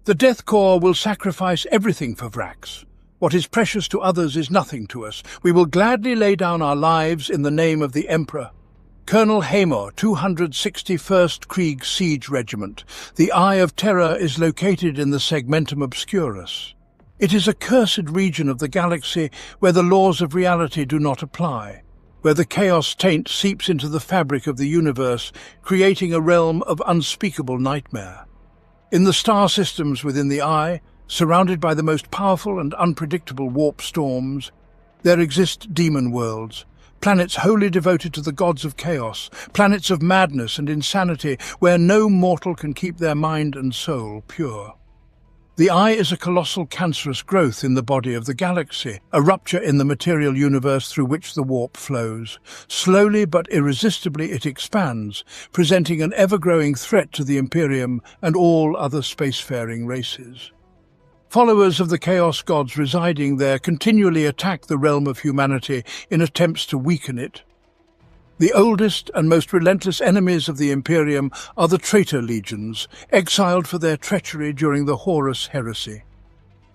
The Death Corps will sacrifice everything for Vraks. What is precious to others is nothing to us. We will gladly lay down our lives in the name of the Emperor. Colonel Hamor, 261st Krieg Siege Regiment. The Eye of Terror is located in the Segmentum Obscurus. It is a cursed region of the galaxy where the laws of reality do not apply, where the chaos taint seeps into the fabric of the universe, creating a realm of unspeakable nightmare. In the star systems within the Eye, surrounded by the most powerful and unpredictable warp storms, there exist demon worlds, planets wholly devoted to the gods of chaos, planets of madness and insanity where no mortal can keep their mind and soul pure. The Eye is a colossal cancerous growth in the body of the galaxy, a rupture in the material universe through which the warp flows. Slowly but irresistibly it expands, presenting an ever-growing threat to the Imperium and all other spacefaring races. Followers of the Chaos Gods residing there continually attack the realm of humanity in attempts to weaken it. The oldest and most relentless enemies of the Imperium are the Traitor Legions, exiled for their treachery during the Horus Heresy.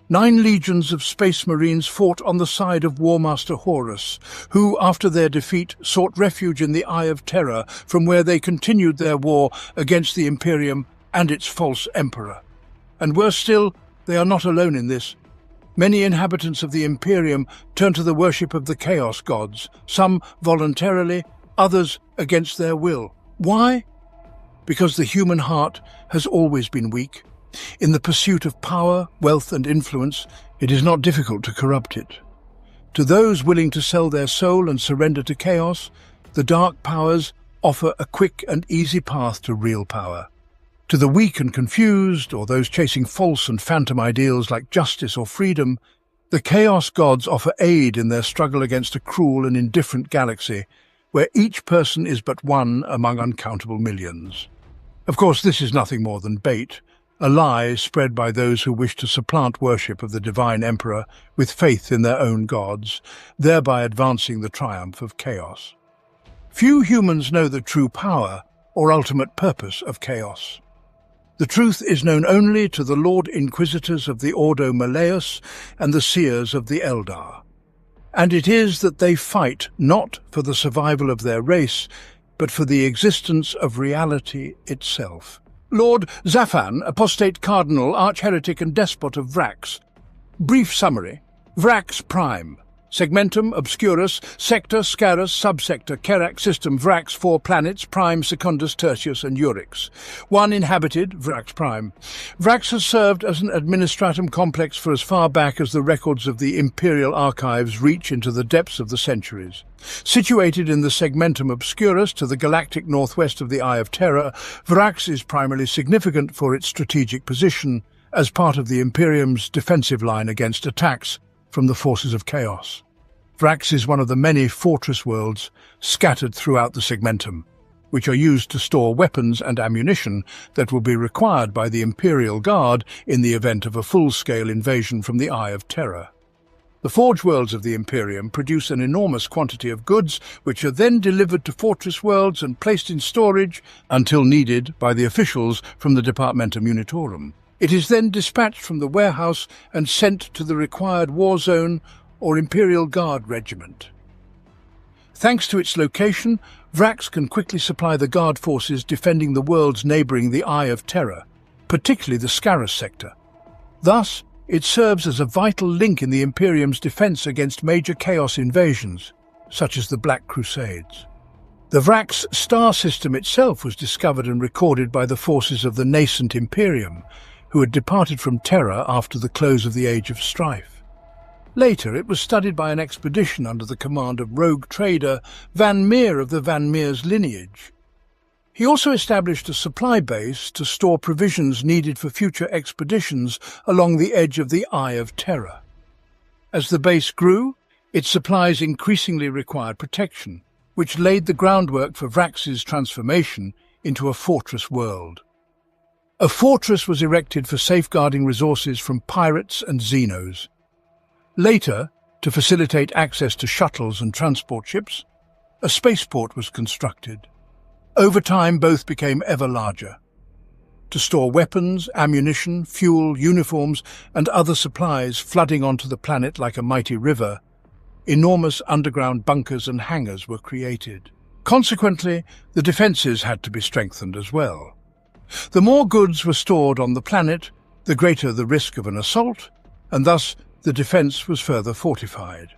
9 legions of Space Marines fought on the side of Warmaster Horus, who, after their defeat, sought refuge in the Eye of Terror, from where they continued their war against the Imperium and its false Emperor. And worse still, they are not alone in this. Many inhabitants of the Imperium turn to the worship of the Chaos Gods, some voluntarily, others against their will. Why? Because the human heart has always been weak. In the pursuit of power, wealth and influence, it is not difficult to corrupt it. To those willing to sell their soul and surrender to chaos, the dark powers offer a quick and easy path to real power. To the weak and confused, or those chasing false and phantom ideals like justice or freedom, the Chaos Gods offer aid in their struggle against a cruel and indifferent galaxy, where each person is but one among uncountable millions. Of course, this is nothing more than bait, a lie spread by those who wish to supplant worship of the Divine Emperor with faith in their own gods, thereby advancing the triumph of chaos. Few humans know the true power or ultimate purpose of chaos. The truth is known only to the Lord Inquisitors of the Ordo Malleus and the Seers of the Eldar. And it is that they fight not for the survival of their race, but for the existence of reality itself. Lord Xaphan, apostate cardinal, arch-heretic and despot of Vraks. Brief summary. Vraks Prime. Segmentum Obscurus, Sector Scarus, Subsector Kerak System Vraks, 4 planets, Prime, Secundus, Tertius and Urix. 1 inhabited, Vraks Prime. Vraks has served as an administratum complex for as far back as the records of the Imperial Archives reach into the depths of the centuries. Situated in the Segmentum Obscurus to the galactic northwest of the Eye of Terror, Vraks is primarily significant for its strategic position as part of the Imperium's defensive line against attacks from the forces of chaos. Vraks is one of the many fortress worlds scattered throughout the Segmentum, which are used to store weapons and ammunition that will be required by the Imperial Guard in the event of a full-scale invasion from the Eye of Terror. The Forge Worlds of the Imperium produce an enormous quantity of goods which are then delivered to Fortress Worlds and placed in storage until needed by the officials from the Departmentum Unitorum. It is then dispatched from the warehouse and sent to the required war zone or Imperial Guard regiment. Thanks to its location, Vraks can quickly supply the Guard forces defending the worlds neighbouring the Eye of Terror, particularly the Scarus sector. Thus, it serves as a vital link in the Imperium's defence against major chaos invasions, such as the Black Crusades. The Vraks star system itself was discovered and recorded by the forces of the nascent Imperium, who had departed from Terra after the close of the Age of Strife. Later, it was studied by an expedition under the command of rogue trader Van Meer of the Van Meer's lineage. He also established a supply base to store provisions needed for future expeditions along the edge of the Eye of Terror. As the base grew, its supplies increasingly required protection, which laid the groundwork for Vraks's transformation into a fortress world. A fortress was erected for safeguarding resources from pirates and Xenos. Later, to facilitate access to shuttles and transport ships, a spaceport was constructed. Over time, both became ever larger. to store weapons, ammunition, fuel, uniforms, and other supplies flooding onto the planet like a mighty river. Enormous underground bunkers and hangars were created. Consequently, the defences had to be strengthened as well. The more goods were stored on the planet, the greater the risk of an assault, and thus the defence was further fortified.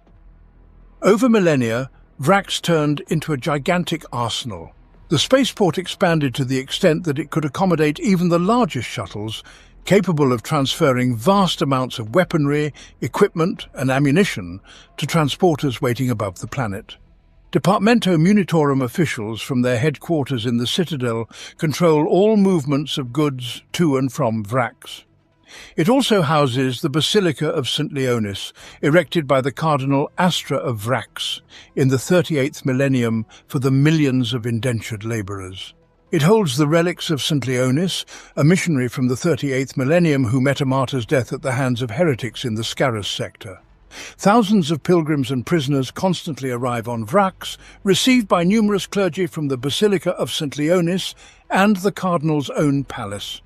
Over millennia, Vraks turned into a gigantic arsenal. The spaceport expanded to the extent that it could accommodate even the largest shuttles, capable of transferring vast amounts of weaponry, equipment and ammunition to transporters waiting above the planet. Departamento Munitorum officials from their headquarters in the Citadel control all movements of goods to and from Vraks. It also houses the Basilica of St. Leonis, erected by the Cardinal Astra of Vraks in the 38th millennium for the millions of indentured labourers. It holds the relics of St. Leonis, a missionary from the 38th millennium who met a martyr's death at the hands of heretics in the Scarus sector. Thousands of pilgrims and prisoners constantly arrive on Vraks, received by numerous clergy from the Basilica of St. Leonis and the Cardinal's own palace.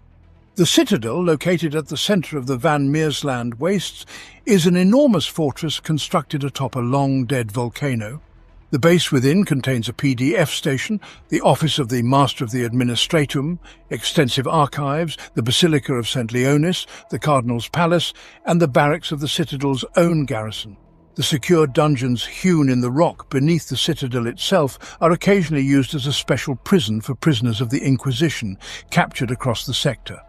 The Citadel, located at the centre of the Van Meersland wastes, is an enormous fortress constructed atop a long-dead volcano. The base within contains a PDF station, the office of the Master of the Administratum, extensive archives, the Basilica of St. Leonis, the Cardinal's Palace, and the barracks of the Citadel's own garrison. The secure dungeons hewn in the rock beneath the Citadel itself are occasionally used as a special prison for prisoners of the Inquisition, captured across the sector.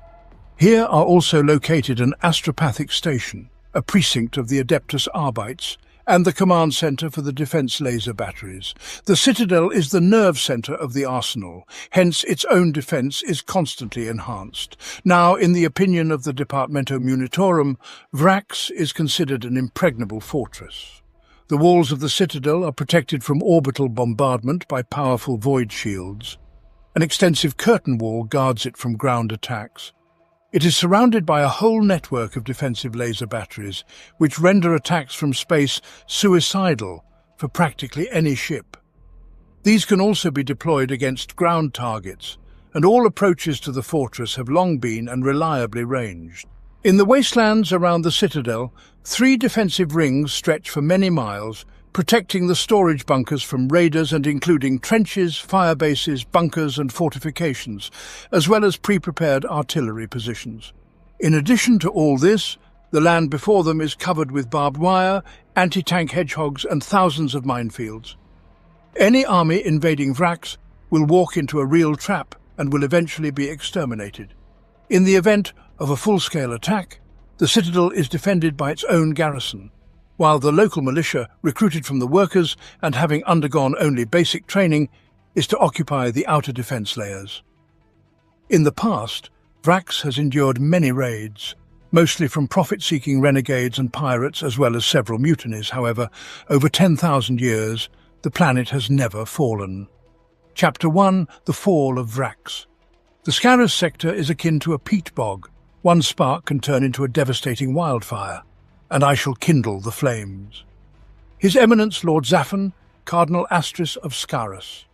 Here are also located an astropathic station, a precinct of the Adeptus Arbites, and the command centre for the defence laser batteries. The Citadel is the nerve centre of the arsenal, hence its own defence is constantly enhanced. Now, in the opinion of the Departamento Munitorum, Vraks is considered an impregnable fortress. The walls of the Citadel are protected from orbital bombardment by powerful void shields. An extensive curtain wall guards it from ground attacks. It is surrounded by a whole network of defensive laser batteries, which render attacks from space suicidal for practically any ship. These can also be deployed against ground targets, and all approaches to the fortress have long been and reliably ranged. In the wastelands around the Citadel, 3 defensive rings stretch for many miles, protecting the storage bunkers from raiders and including trenches, fire bases, bunkers and fortifications, as well as pre-prepared artillery positions. In addition to all this, the land before them is covered with barbed wire, anti-tank hedgehogs and thousands of minefields. Any army invading Vraks will walk into a real trap and will eventually be exterminated. In the event of a full-scale attack, the Citadel is defended by its own garrison, while the local militia, recruited from the workers and having undergone only basic training, is to occupy the outer defence layers. In the past, Vraks has endured many raids, mostly from profit-seeking renegades and pirates as well as several mutinies. However, over 10,000 years, the planet has never fallen. Chapter 1. The Fall of Vraks. The Scarus sector is akin to a peat bog. One spark can turn into a devastating wildfire, and I shall kindle the flames. His Eminence Lord Xaphan, Cardinal Astris of Scarus.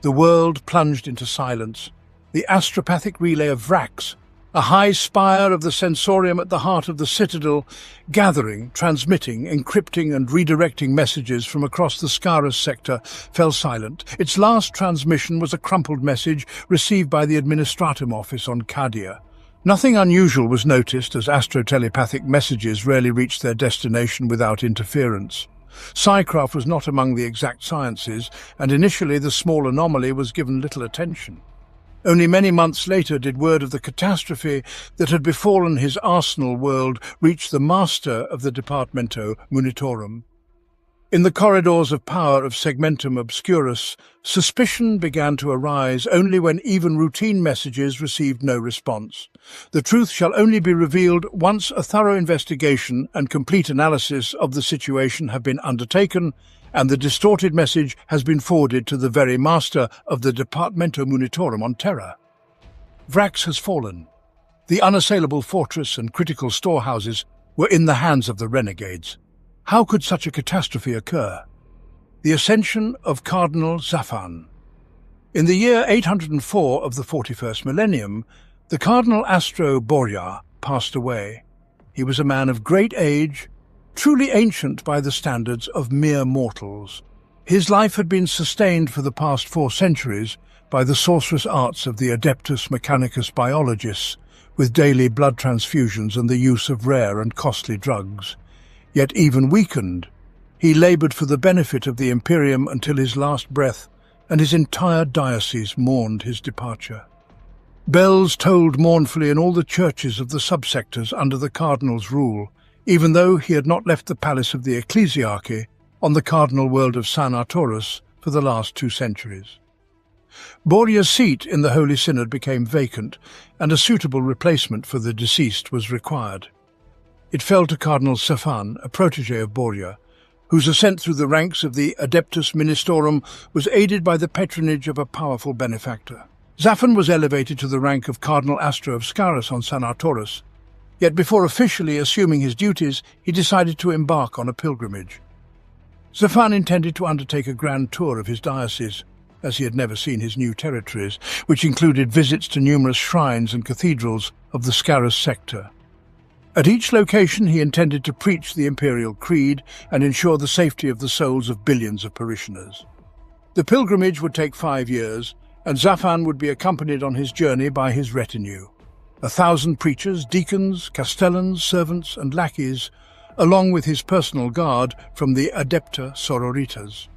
The world plunged into silence. The astropathic relay of Vraks, a high spire of the sensorium at the heart of the Citadel, gathering, transmitting, encrypting and redirecting messages from across the Scarus sector, fell silent. Its last transmission was a crumpled message received by the Administratum office on Cadia. Nothing unusual was noticed, as astrotelepathic messages rarely reached their destination without interference. Psycraft was not among the exact sciences, and initially the small anomaly was given little attention. Only many months later did word of the catastrophe that had befallen his arsenal world reach the master of the Departamento Munitorum. In the corridors of power of Segmentum Obscurus, suspicion began to arise only when even routine messages received no response. The truth shall only be revealed once a thorough investigation and complete analysis of the situation have been undertaken, and the distorted message has been forwarded to the very master of the Departamento Munitorum on Terra. Vraks has fallen. The unassailable fortress and critical storehouses were in the hands of the renegades. How could such a catastrophe occur? The ascension of Cardinal Xaphan. In the year 804 of the 41st millennium, The Cardinal Astro Borja passed away. He was a man of great age, truly ancient by the standards of mere mortals. His life had been sustained for the past 4 centuries by the sorcerous arts of the Adeptus Mechanicus biologists, with daily blood transfusions and the use of rare and costly drugs. Yet even weakened, he laboured for the benefit of the Imperium until his last breath, and his entire diocese mourned his departure. Bells tolled mournfully in all the churches of the subsectors under the Cardinal's rule, even though he had not left the palace of the Ecclesiarchy on the cardinal world of San Arturus for the last 2 centuries. Borja's seat in the Holy Synod became vacant, and a suitable replacement for the deceased was required. It fell to Cardinal Xaphan, a protege of Borja, whose ascent through the ranks of the Adeptus Ministorum was aided by the patronage of a powerful benefactor. Xaphan was elevated to the rank of Cardinal Astro of Scaurus on San Arturus, yet before officially assuming his duties, he decided to embark on a pilgrimage. Xaphan intended to undertake a grand tour of his diocese, as he had never seen his new territories, which included visits to numerous shrines and cathedrals of the Scaurus sector. At each location he intended to preach the imperial creed and ensure the safety of the souls of billions of parishioners. The pilgrimage would take 5 years, and Xaphan would be accompanied on his journey by his retinue, 1,000 preachers, deacons, castellans, servants and lackeys, along with his personal guard from the Adepta Sororitas.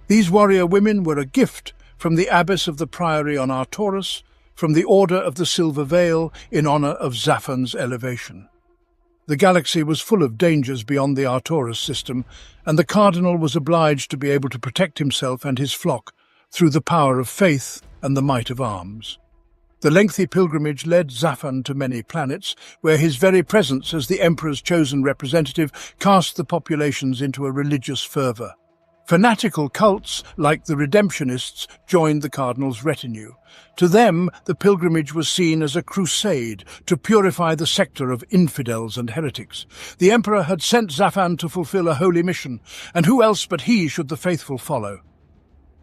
These warrior women were a gift from the abbess of the priory on Arturus, from the Order of the Silver Veil in honour of Xaphan's elevation. The galaxy was full of dangers beyond the Arturus system, and the cardinal was obliged to be able to protect himself and his flock through the power of faith and the might of arms. The lengthy pilgrimage led Xaphan to many planets, where his very presence as the Emperor's chosen representative cast the populations into a religious fervour. Fanatical cults, like the Redemptionists, joined the cardinal's retinue. To them, the pilgrimage was seen as a crusade to purify the sector of infidels and heretics. The emperor had sent Xaphan to fulfill a holy mission, and who else but he should the faithful follow?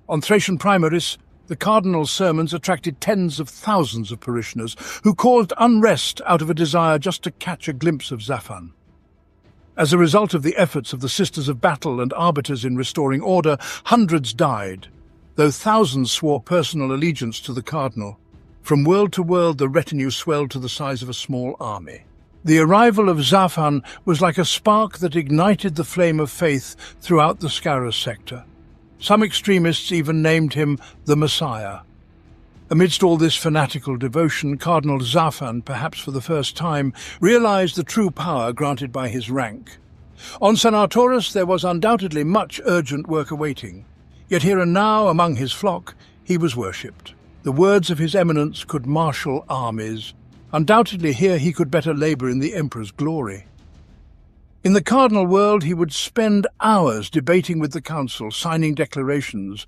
On Thracian Primaris, the cardinal's sermons attracted tens of thousands of parishioners who caused unrest out of a desire just to catch a glimpse of Xaphan. As a result of the efforts of the Sisters of Battle and arbiters in restoring order, hundreds died, though thousands swore personal allegiance to the cardinal. From world to world, the retinue swelled to the size of a small army. The arrival of Xaphan was like a spark that ignited the flame of faith throughout the Scaurus sector. Some extremists even named him the Messiah. Amidst all this fanatical devotion, Cardinal Xaphan, perhaps for the first time, realized the true power granted by his rank. On San Arturus there was undoubtedly much urgent work awaiting, yet here and now, among his flock, he was worshipped. The words of his eminence could marshal armies. Undoubtedly here he could better labour in the Emperor's glory. In the cardinal world he would spend hours debating with the council, signing declarations,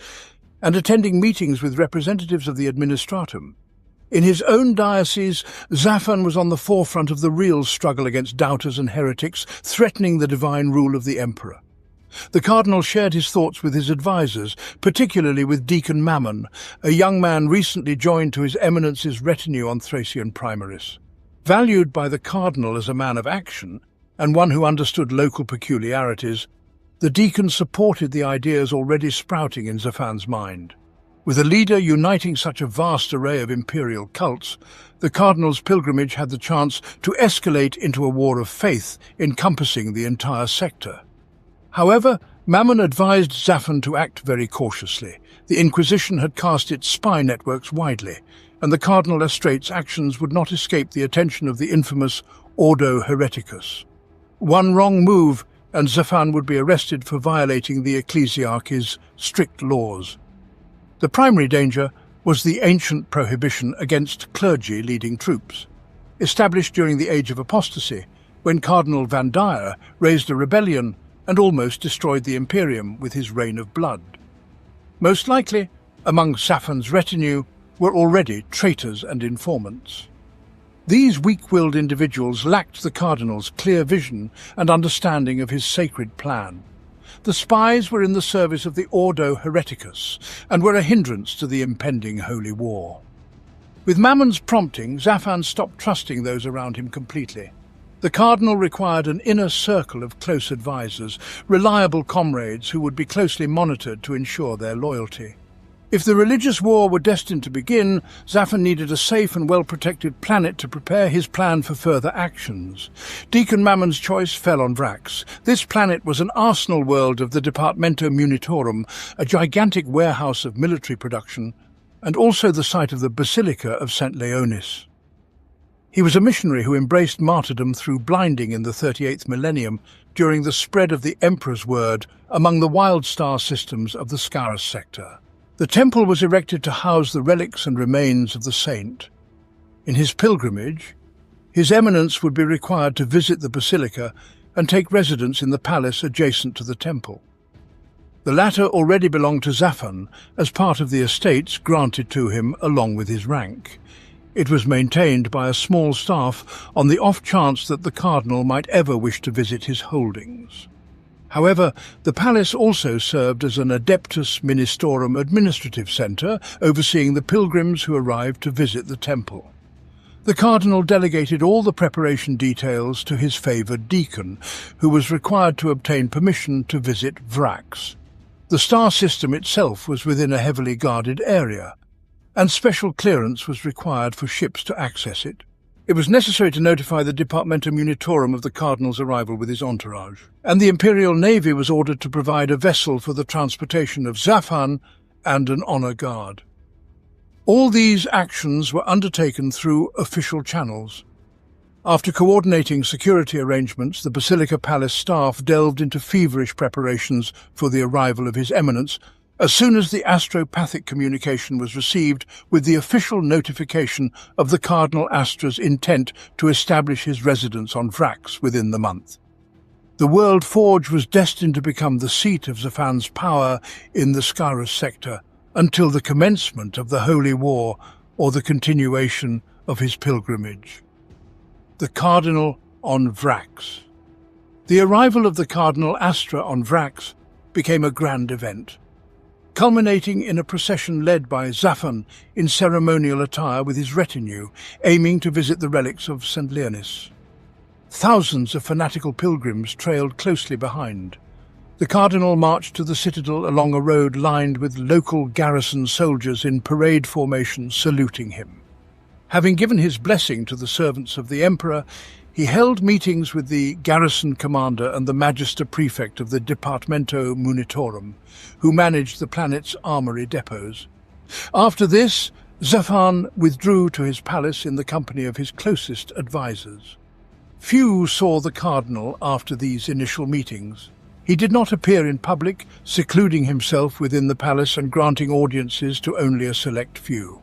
and attending meetings with representatives of the administratum. In his own diocese, Xaphan was on the forefront of the real struggle against doubters and heretics, threatening the divine rule of the emperor. The cardinal shared his thoughts with his advisers, particularly with Deacon Mammon, a young man recently joined to His Eminence's retinue on Thracian Primaris. Valued by the cardinal as a man of action, and one who understood local peculiarities, the deacon supported the ideas already sprouting in Xaphan's mind. With a leader uniting such a vast array of imperial cults, the cardinal's pilgrimage had the chance to escalate into a war of faith encompassing the entire sector. However, Mammon advised Xaphan to act very cautiously. The Inquisition had cast its spy networks widely, and the Cardinal Estrate's actions would not escape the attention of the infamous Ordo Hereticus. One wrong move, and Xaphan would be arrested for violating the Ecclesiarchy's strict laws. The primary danger was the ancient prohibition against clergy leading troops, established during the Age of Apostasy, when Cardinal Van Dyer raised a rebellion and almost destroyed the Imperium with his reign of blood. Most likely, among Xaphan's retinue were already traitors and informants. These weak-willed individuals lacked the cardinal's clear vision and understanding of his sacred plan. The spies were in the service of the Ordo Hereticus and were a hindrance to the impending holy war. With Mammon's prompting, Xaphan stopped trusting those around him completely. The cardinal required an inner circle of close advisors, reliable comrades who would be closely monitored to ensure their loyalty. If the religious war were destined to begin, Xaphan needed a safe and well-protected planet to prepare his plan for further actions. Deacon Mammon's choice fell on Vraks. This planet was an arsenal world of the Departamento Munitorum, a gigantic warehouse of military production, and also the site of the Basilica of St. Leonis. He was a missionary who embraced martyrdom through blinding in the 38th millennium during the spread of the Emperor's word among the wild star systems of the Scarus sector. The temple was erected to house the relics and remains of the saint. In his pilgrimage, His Eminence would be required to visit the basilica and take residence in the palace adjacent to the temple. The latter already belonged to Xaphan as part of the estates granted to him along with his rank. It was maintained by a small staff on the off chance that the cardinal might ever wish to visit his holdings. However, the palace also served as an Adeptus Ministorum administrative centre, overseeing the pilgrims who arrived to visit the temple. The cardinal delegated all the preparation details to his favoured deacon, who was required to obtain permission to visit Vraks. The star system itself was within a heavily guarded area, and special clearance was required for ships to access it. It was necessary to notify the Departamento Munitorum of the cardinal's arrival with his entourage, and the Imperial Navy was ordered to provide a vessel for the transportation of Xaphan and an honour guard. All these actions were undertaken through official channels. After coordinating security arrangements, the Basilica Palace staff delved into feverish preparations for the arrival of His Eminence as soon as the astropathic communication was received with the official notification of the Cardinal Astra's intent to establish his residence on Vraks within the month. The World Forge was destined to become the seat of Xaphan's power in the Scarus sector until the commencement of the Holy War or the continuation of his pilgrimage. The Cardinal on Vraks. The arrival of the Cardinal Astra on Vraks became a grand event, culminating in a procession led by Xaphan in ceremonial attire with his retinue, aiming to visit the relics of St. Leonis. Thousands of fanatical pilgrims trailed closely behind. The cardinal marched to the citadel along a road lined with local garrison soldiers in parade formation saluting him. Having given his blessing to the servants of the emperor, he held meetings with the garrison commander and the magister prefect of the Departamento Munitorum, who managed the planet's armory depots. After this, Xaphan withdrew to his palace in the company of his closest advisors. Few saw the cardinal after these initial meetings. He did not appear in public, secluding himself within the palace and granting audiences to only a select few.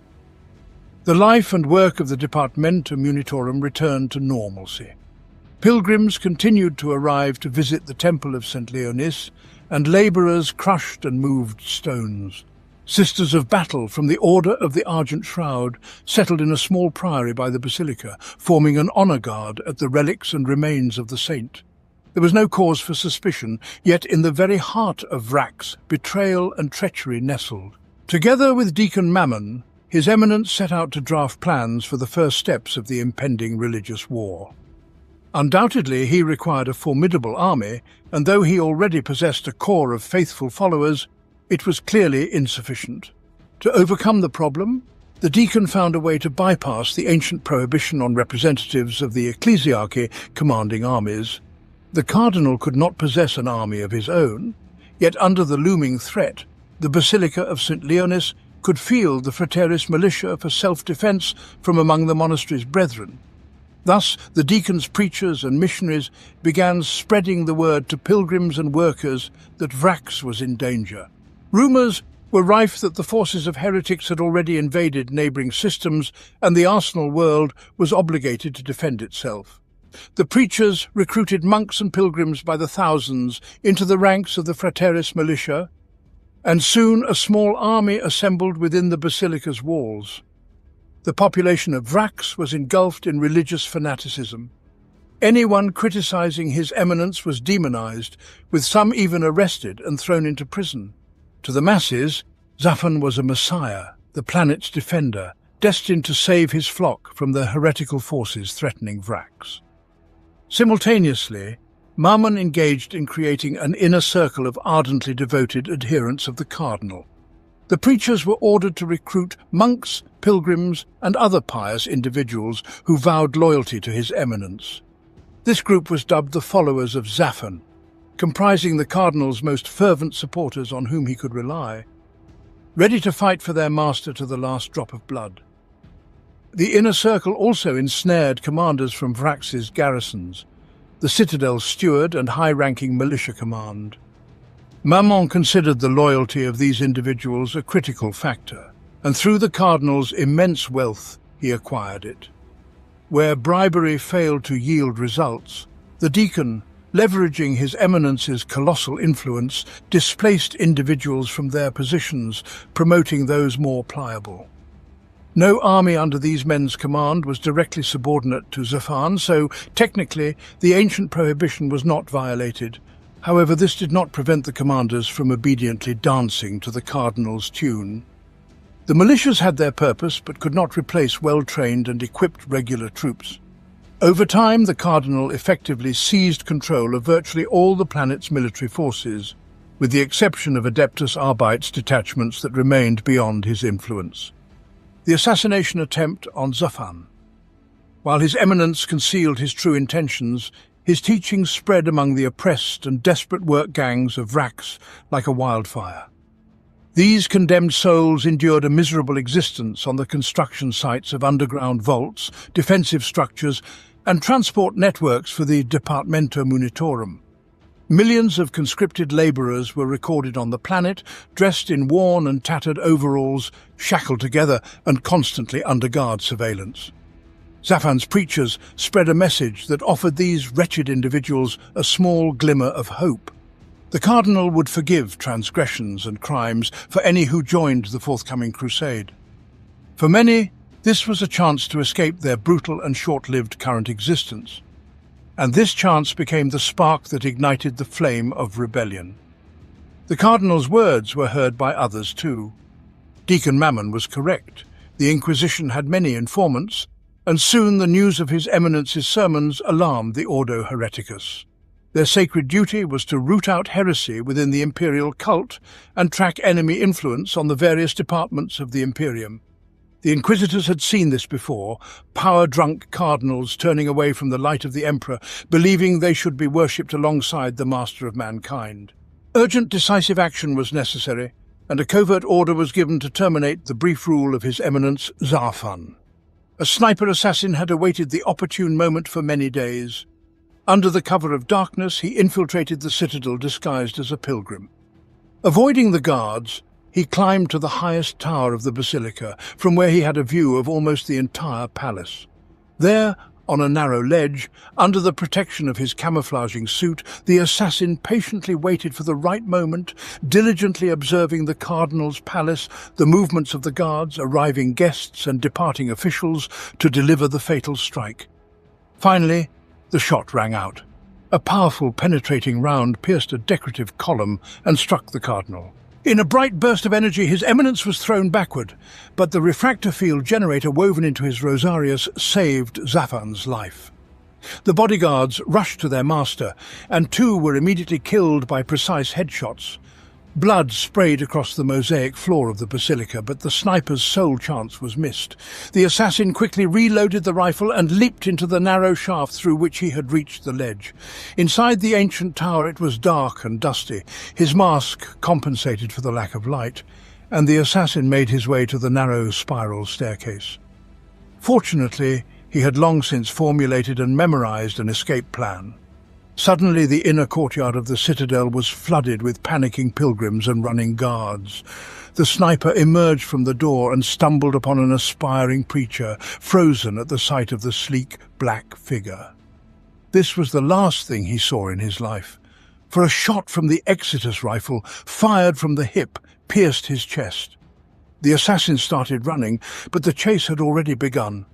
The life and work of the Departamento Munitorum returned to normalcy. Pilgrims continued to arrive to visit the Temple of St. Leonis, and labourers crushed and moved stones. Sisters of battle from the Order of the Argent Shroud settled in a small priory by the basilica, forming an honour guard at the relics and remains of the saint. There was no cause for suspicion, yet in the very heart of Vraks, betrayal and treachery nestled. Together with Deacon Mammon, His Eminence set out to draft plans for the first steps of the impending religious war. Undoubtedly, he required a formidable army, and though he already possessed a core of faithful followers, it was clearly insufficient. To overcome the problem, the deacon found a way to bypass the ancient prohibition on representatives of the ecclesiarchy commanding armies. The cardinal could not possess an army of his own, yet under the looming threat, the Basilica of St. Leonis could field the Frateris militia for self-defence from among the monastery's brethren. Thus, the deacons, preachers and missionaries began spreading the word to pilgrims and workers that Vraks was in danger. Rumours were rife that the forces of heretics had already invaded neighbouring systems and the arsenal world was obligated to defend itself. The preachers recruited monks and pilgrims by the thousands into the ranks of the Frateris militia, and soon a small army assembled within the basilica's walls. The population of Vraks was engulfed in religious fanaticism. Anyone criticising His Eminence was demonized, with some even arrested and thrown into prison. To the masses, Xaphan was a messiah, the planet's defender, destined to save his flock from the heretical forces threatening Vraks. Simultaneously, Mammon engaged in creating an inner circle of ardently devoted adherents of the cardinal. The preachers were ordered to recruit monks, pilgrims, and other pious individuals who vowed loyalty to his eminence. This group was dubbed the followers of Xaphan, comprising the cardinal's most fervent supporters on whom he could rely, ready to fight for their master to the last drop of blood. The inner circle also ensnared commanders from Vraks's garrisons, the citadel's steward and high-ranking militia command. Mammon considered the loyalty of these individuals a critical factor, and through the cardinal's immense wealth he acquired it. Where bribery failed to yield results, the deacon, leveraging his eminence's colossal influence, displaced individuals from their positions, promoting those more pliable. No army under these men's command was directly subordinate to Xaphan, so technically the ancient prohibition was not violated. However, this did not prevent the commanders from obediently dancing to the cardinal's tune. The militias had their purpose, but could not replace well-trained and equipped regular troops. Over time, the cardinal effectively seized control of virtually all the planet's military forces, with the exception of Adeptus Arbite's detachments that remained beyond his influence. The assassination attempt on Xaphan. While His Eminence concealed his true intentions, his teachings spread among the oppressed and desperate work gangs of Vraks like a wildfire. These condemned souls endured a miserable existence on the construction sites of underground vaults, defensive structures, and transport networks for the Departamento Munitorum. Millions of conscripted labourers were recorded on the planet, dressed in worn and tattered overalls, shackled together and constantly under guard surveillance. Xaphan's preachers spread a message that offered these wretched individuals a small glimmer of hope. The cardinal would forgive transgressions and crimes for any who joined the forthcoming crusade. For many, this was a chance to escape their brutal and short-lived current existence. And this chance became the spark that ignited the flame of rebellion. The cardinal's words were heard by others too. Deacon Mammon was correct. The Inquisition had many informants, and soon the news of His Eminence's sermons alarmed the Ordo Hereticus. Their sacred duty was to root out heresy within the imperial cult and track enemy influence on the various departments of the Imperium. The Inquisitors had seen this before, power-drunk cardinals turning away from the light of the Emperor, believing they should be worshipped alongside the Master of Mankind. Urgent decisive action was necessary, and a covert order was given to terminate the brief rule of His Eminence Xaphan. A sniper assassin had awaited the opportune moment for many days. Under the cover of darkness, he infiltrated the citadel disguised as a pilgrim. Avoiding the guards, he climbed to the highest tower of the basilica, from where he had a view of almost the entire palace. There, on a narrow ledge, under the protection of his camouflaging suit, the assassin patiently waited for the right moment, diligently observing the cardinal's palace, the movements of the guards, arriving guests and departing officials to deliver the fatal strike. Finally, the shot rang out. A powerful, penetrating round pierced a decorative column and struck the cardinal. In a bright burst of energy, His Eminence was thrown backward, but the refractor field generator woven into his rosarius saved Xaphan's life. The bodyguards rushed to their master, and two were immediately killed by precise headshots. Blood sprayed across the mosaic floor of the basilica, but the sniper's sole chance was missed. The assassin quickly reloaded the rifle and leaped into the narrow shaft through which he had reached the ledge. Inside the ancient tower it was dark and dusty. His mask compensated for the lack of light, and the assassin made his way to the narrow spiral staircase. Fortunately, he had long since formulated and memorized an escape plan. Suddenly, the inner courtyard of the citadel was flooded with panicking pilgrims and running guards. The sniper emerged from the door and stumbled upon an aspiring preacher, frozen at the sight of the sleek, black figure. This was the last thing he saw in his life, for a shot from the Exitus rifle, fired from the hip, pierced his chest. The assassin started running, but the chase had already begun.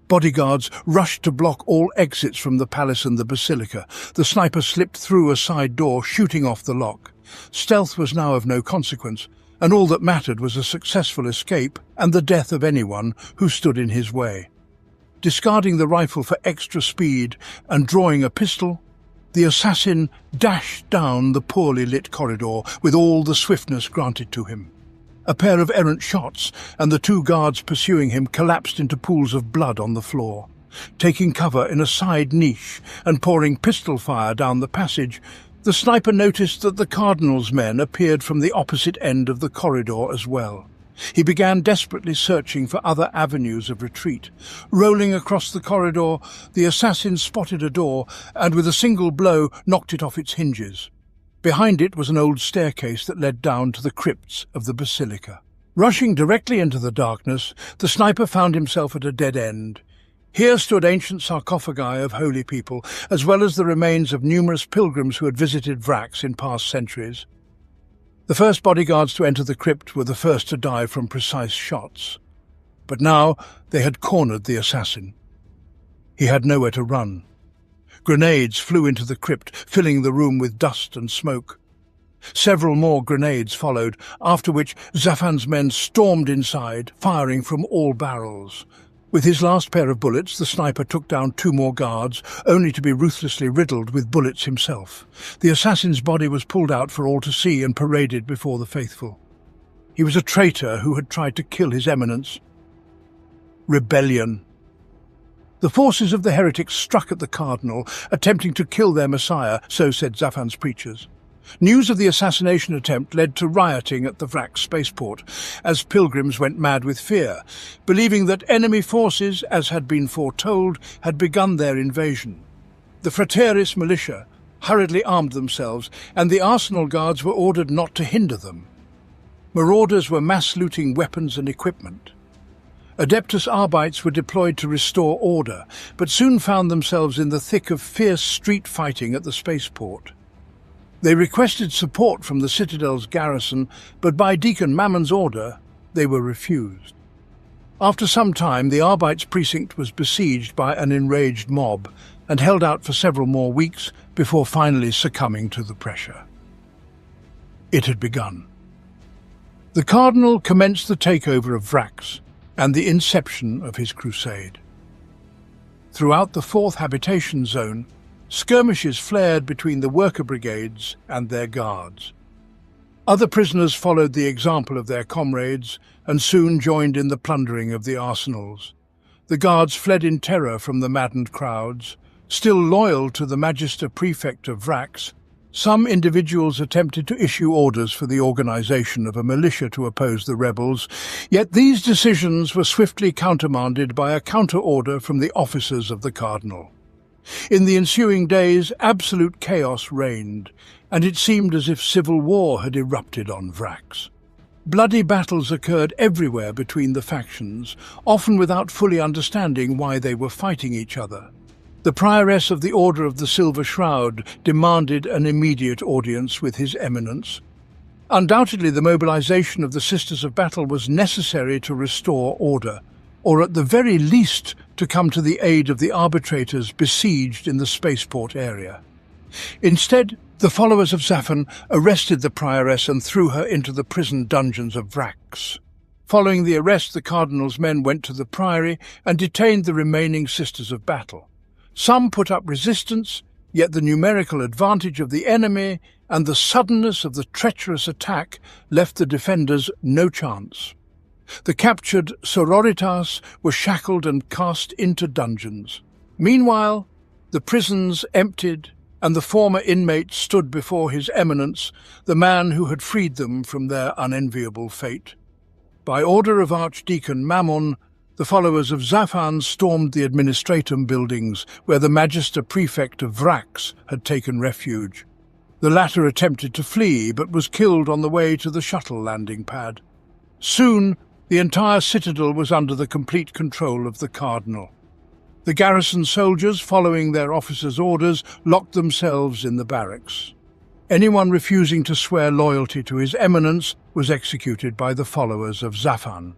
Bodyguards rushed to block all exits from the palace and the basilica. The sniper slipped through a side door, shooting off the lock. Stealth was now of no consequence, and all that mattered was a successful escape and the death of anyone who stood in his way. Discarding the rifle for extra speed and drawing a pistol, the assassin dashed down the poorly lit corridor with all the swiftness granted to him. A pair of errant shots, and the two guards pursuing him collapsed into pools of blood on the floor. Taking cover in a side niche and pouring pistol fire down the passage, the sniper noticed that the Cardinal's men appeared from the opposite end of the corridor as well. He began desperately searching for other avenues of retreat. Rolling across the corridor, the assassin spotted a door and with a single blow knocked it off its hinges. Behind it was an old staircase that led down to the crypts of the basilica. Rushing directly into the darkness, the sniper found himself at a dead end. Here stood ancient sarcophagi of holy people, as well as the remains of numerous pilgrims who had visited Vraks in past centuries. The first bodyguards to enter the crypt were the first to die from precise shots. But now they had cornered the assassin. He had nowhere to run. Grenades flew into the crypt, filling the room with dust and smoke. Several more grenades followed, after which Xaphan's men stormed inside, firing from all barrels. With his last pair of bullets, the sniper took down 2 more guards, only to be ruthlessly riddled with bullets himself. The assassin's body was pulled out for all to see and paraded before the faithful. He was a traitor who had tried to kill His Eminence. Rebellion. The forces of the heretics struck at the cardinal, attempting to kill their messiah, so said Xaphan's preachers. News of the assassination attempt led to rioting at the Vraks spaceport, as pilgrims went mad with fear, believing that enemy forces, as had been foretold, had begun their invasion. The Frateris militia hurriedly armed themselves, and the arsenal guards were ordered not to hinder them. Marauders were mass looting weapons and equipment. Adeptus Arbites were deployed to restore order, but soon found themselves in the thick of fierce street fighting at the spaceport. They requested support from the Citadel's garrison, but by Deacon Mammon's order, they were refused. After some time, the Arbites' precinct was besieged by an enraged mob and held out for several more weeks before finally succumbing to the pressure. It had begun. The Cardinal commenced the takeover of Vraks and the inception of his crusade. Throughout the 4th habitation zone, skirmishes flared between the worker brigades and their guards. Other prisoners followed the example of their comrades and soon joined in the plundering of the arsenals. The guards fled in terror from the maddened crowds. Still loyal to the Magister Prefect of Vraks, some individuals attempted to issue orders for the organization of a militia to oppose the rebels, yet these decisions were swiftly countermanded by a counter-order from the officers of the Cardinal. In the ensuing days, absolute chaos reigned, and it seemed as if civil war had erupted on Vraks. Bloody battles occurred everywhere between the factions, often without fully understanding why they were fighting each other. The prioress of the Order of the Silver Shroud demanded an immediate audience with His Eminence. Undoubtedly, the mobilization of the Sisters of Battle was necessary to restore order, or at the very least to come to the aid of the arbitrators besieged in the spaceport area. Instead, the followers of Xaphan arrested the prioress and threw her into the prison dungeons of Vraks. Following the arrest, the Cardinal's men went to the priory and detained the remaining Sisters of Battle. Some put up resistance, yet the numerical advantage of the enemy and the suddenness of the treacherous attack left the defenders no chance. The captured sororitas were shackled and cast into dungeons. Meanwhile, the prisons emptied, and the former inmates stood before His Eminence, the man who had freed them from their unenviable fate. By order of Archdeacon Mammon, the followers of Xaphan stormed the administratum buildings where the Magister Prefect of Vraks had taken refuge. The latter attempted to flee, but was killed on the way to the shuttle landing pad. Soon, the entire citadel was under the complete control of the Cardinal. The garrison soldiers, following their officers' orders, locked themselves in the barracks. Anyone refusing to swear loyalty to His Eminence was executed by the followers of Xaphan.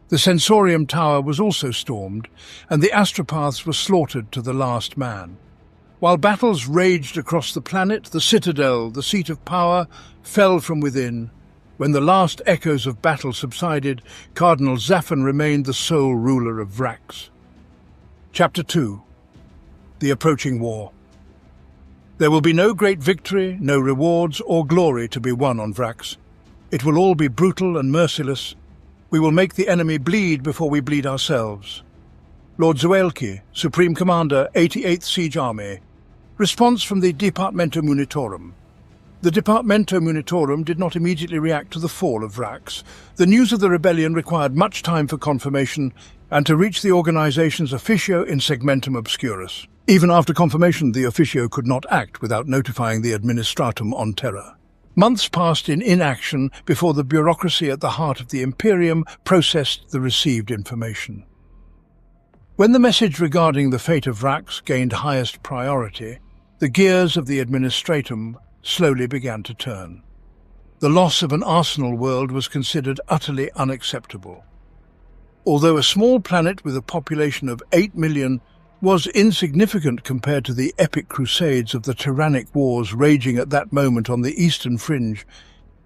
The Sensorium Tower was also stormed, and the astropaths were slaughtered to the last man. While battles raged across the planet, the Citadel, the seat of power, fell from within, When the last echoes of battle subsided, Cardinal Xaphan remained the sole ruler of Vraks. Chapter 2. The Approaching War. There will be no great victory, no rewards or glory to be won on Vraks. It will all be brutal and merciless. We will make the enemy bleed before we bleed ourselves. Lord Zuelki, Supreme Commander, 88th Siege Army. Response from the Departamento Munitorum. The Departamento Munitorum did not immediately react to the fall of Vraks. The news of the rebellion required much time for confirmation and to reach the organization's officio in segmentum obscurus. Even after confirmation, the officio could not act without notifying the administratum on terra. Months passed in inaction before the bureaucracy at the heart of the Imperium processed the received information. When the message regarding the fate of Vraks gained highest priority, the gears of the administratum slowly began to turn. The loss of an arsenal world was considered utterly unacceptable. Although a small planet with a population of 8 million was insignificant compared to the epic crusades of the tyrannic wars raging at that moment on the eastern fringe,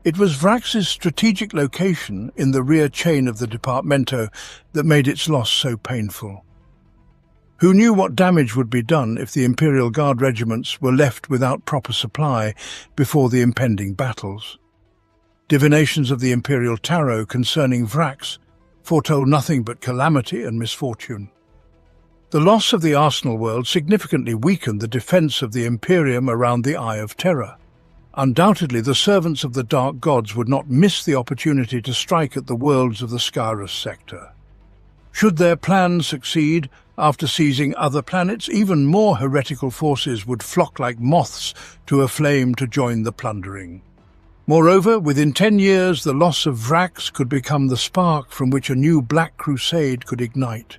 it was Vrax's strategic location in the rear chain of the Departamento that made its loss so painful. Who knew what damage would be done if the Imperial Guard regiments were left without proper supply before the impending battles? Divinations of the Imperial Tarot concerning Vraks foretold nothing but calamity and misfortune. The loss of the Arsenal world significantly weakened the defense of the Imperium around the Eye of Terror. Undoubtedly, the servants of the Dark Gods would not miss the opportunity to strike at the worlds of the Skyrus sector. Should their plan succeed, after seizing other planets, even more heretical forces would flock like moths to a flame to join the plundering. Moreover, within 10 years, the loss of Vraks could become the spark from which a new Black Crusade could ignite.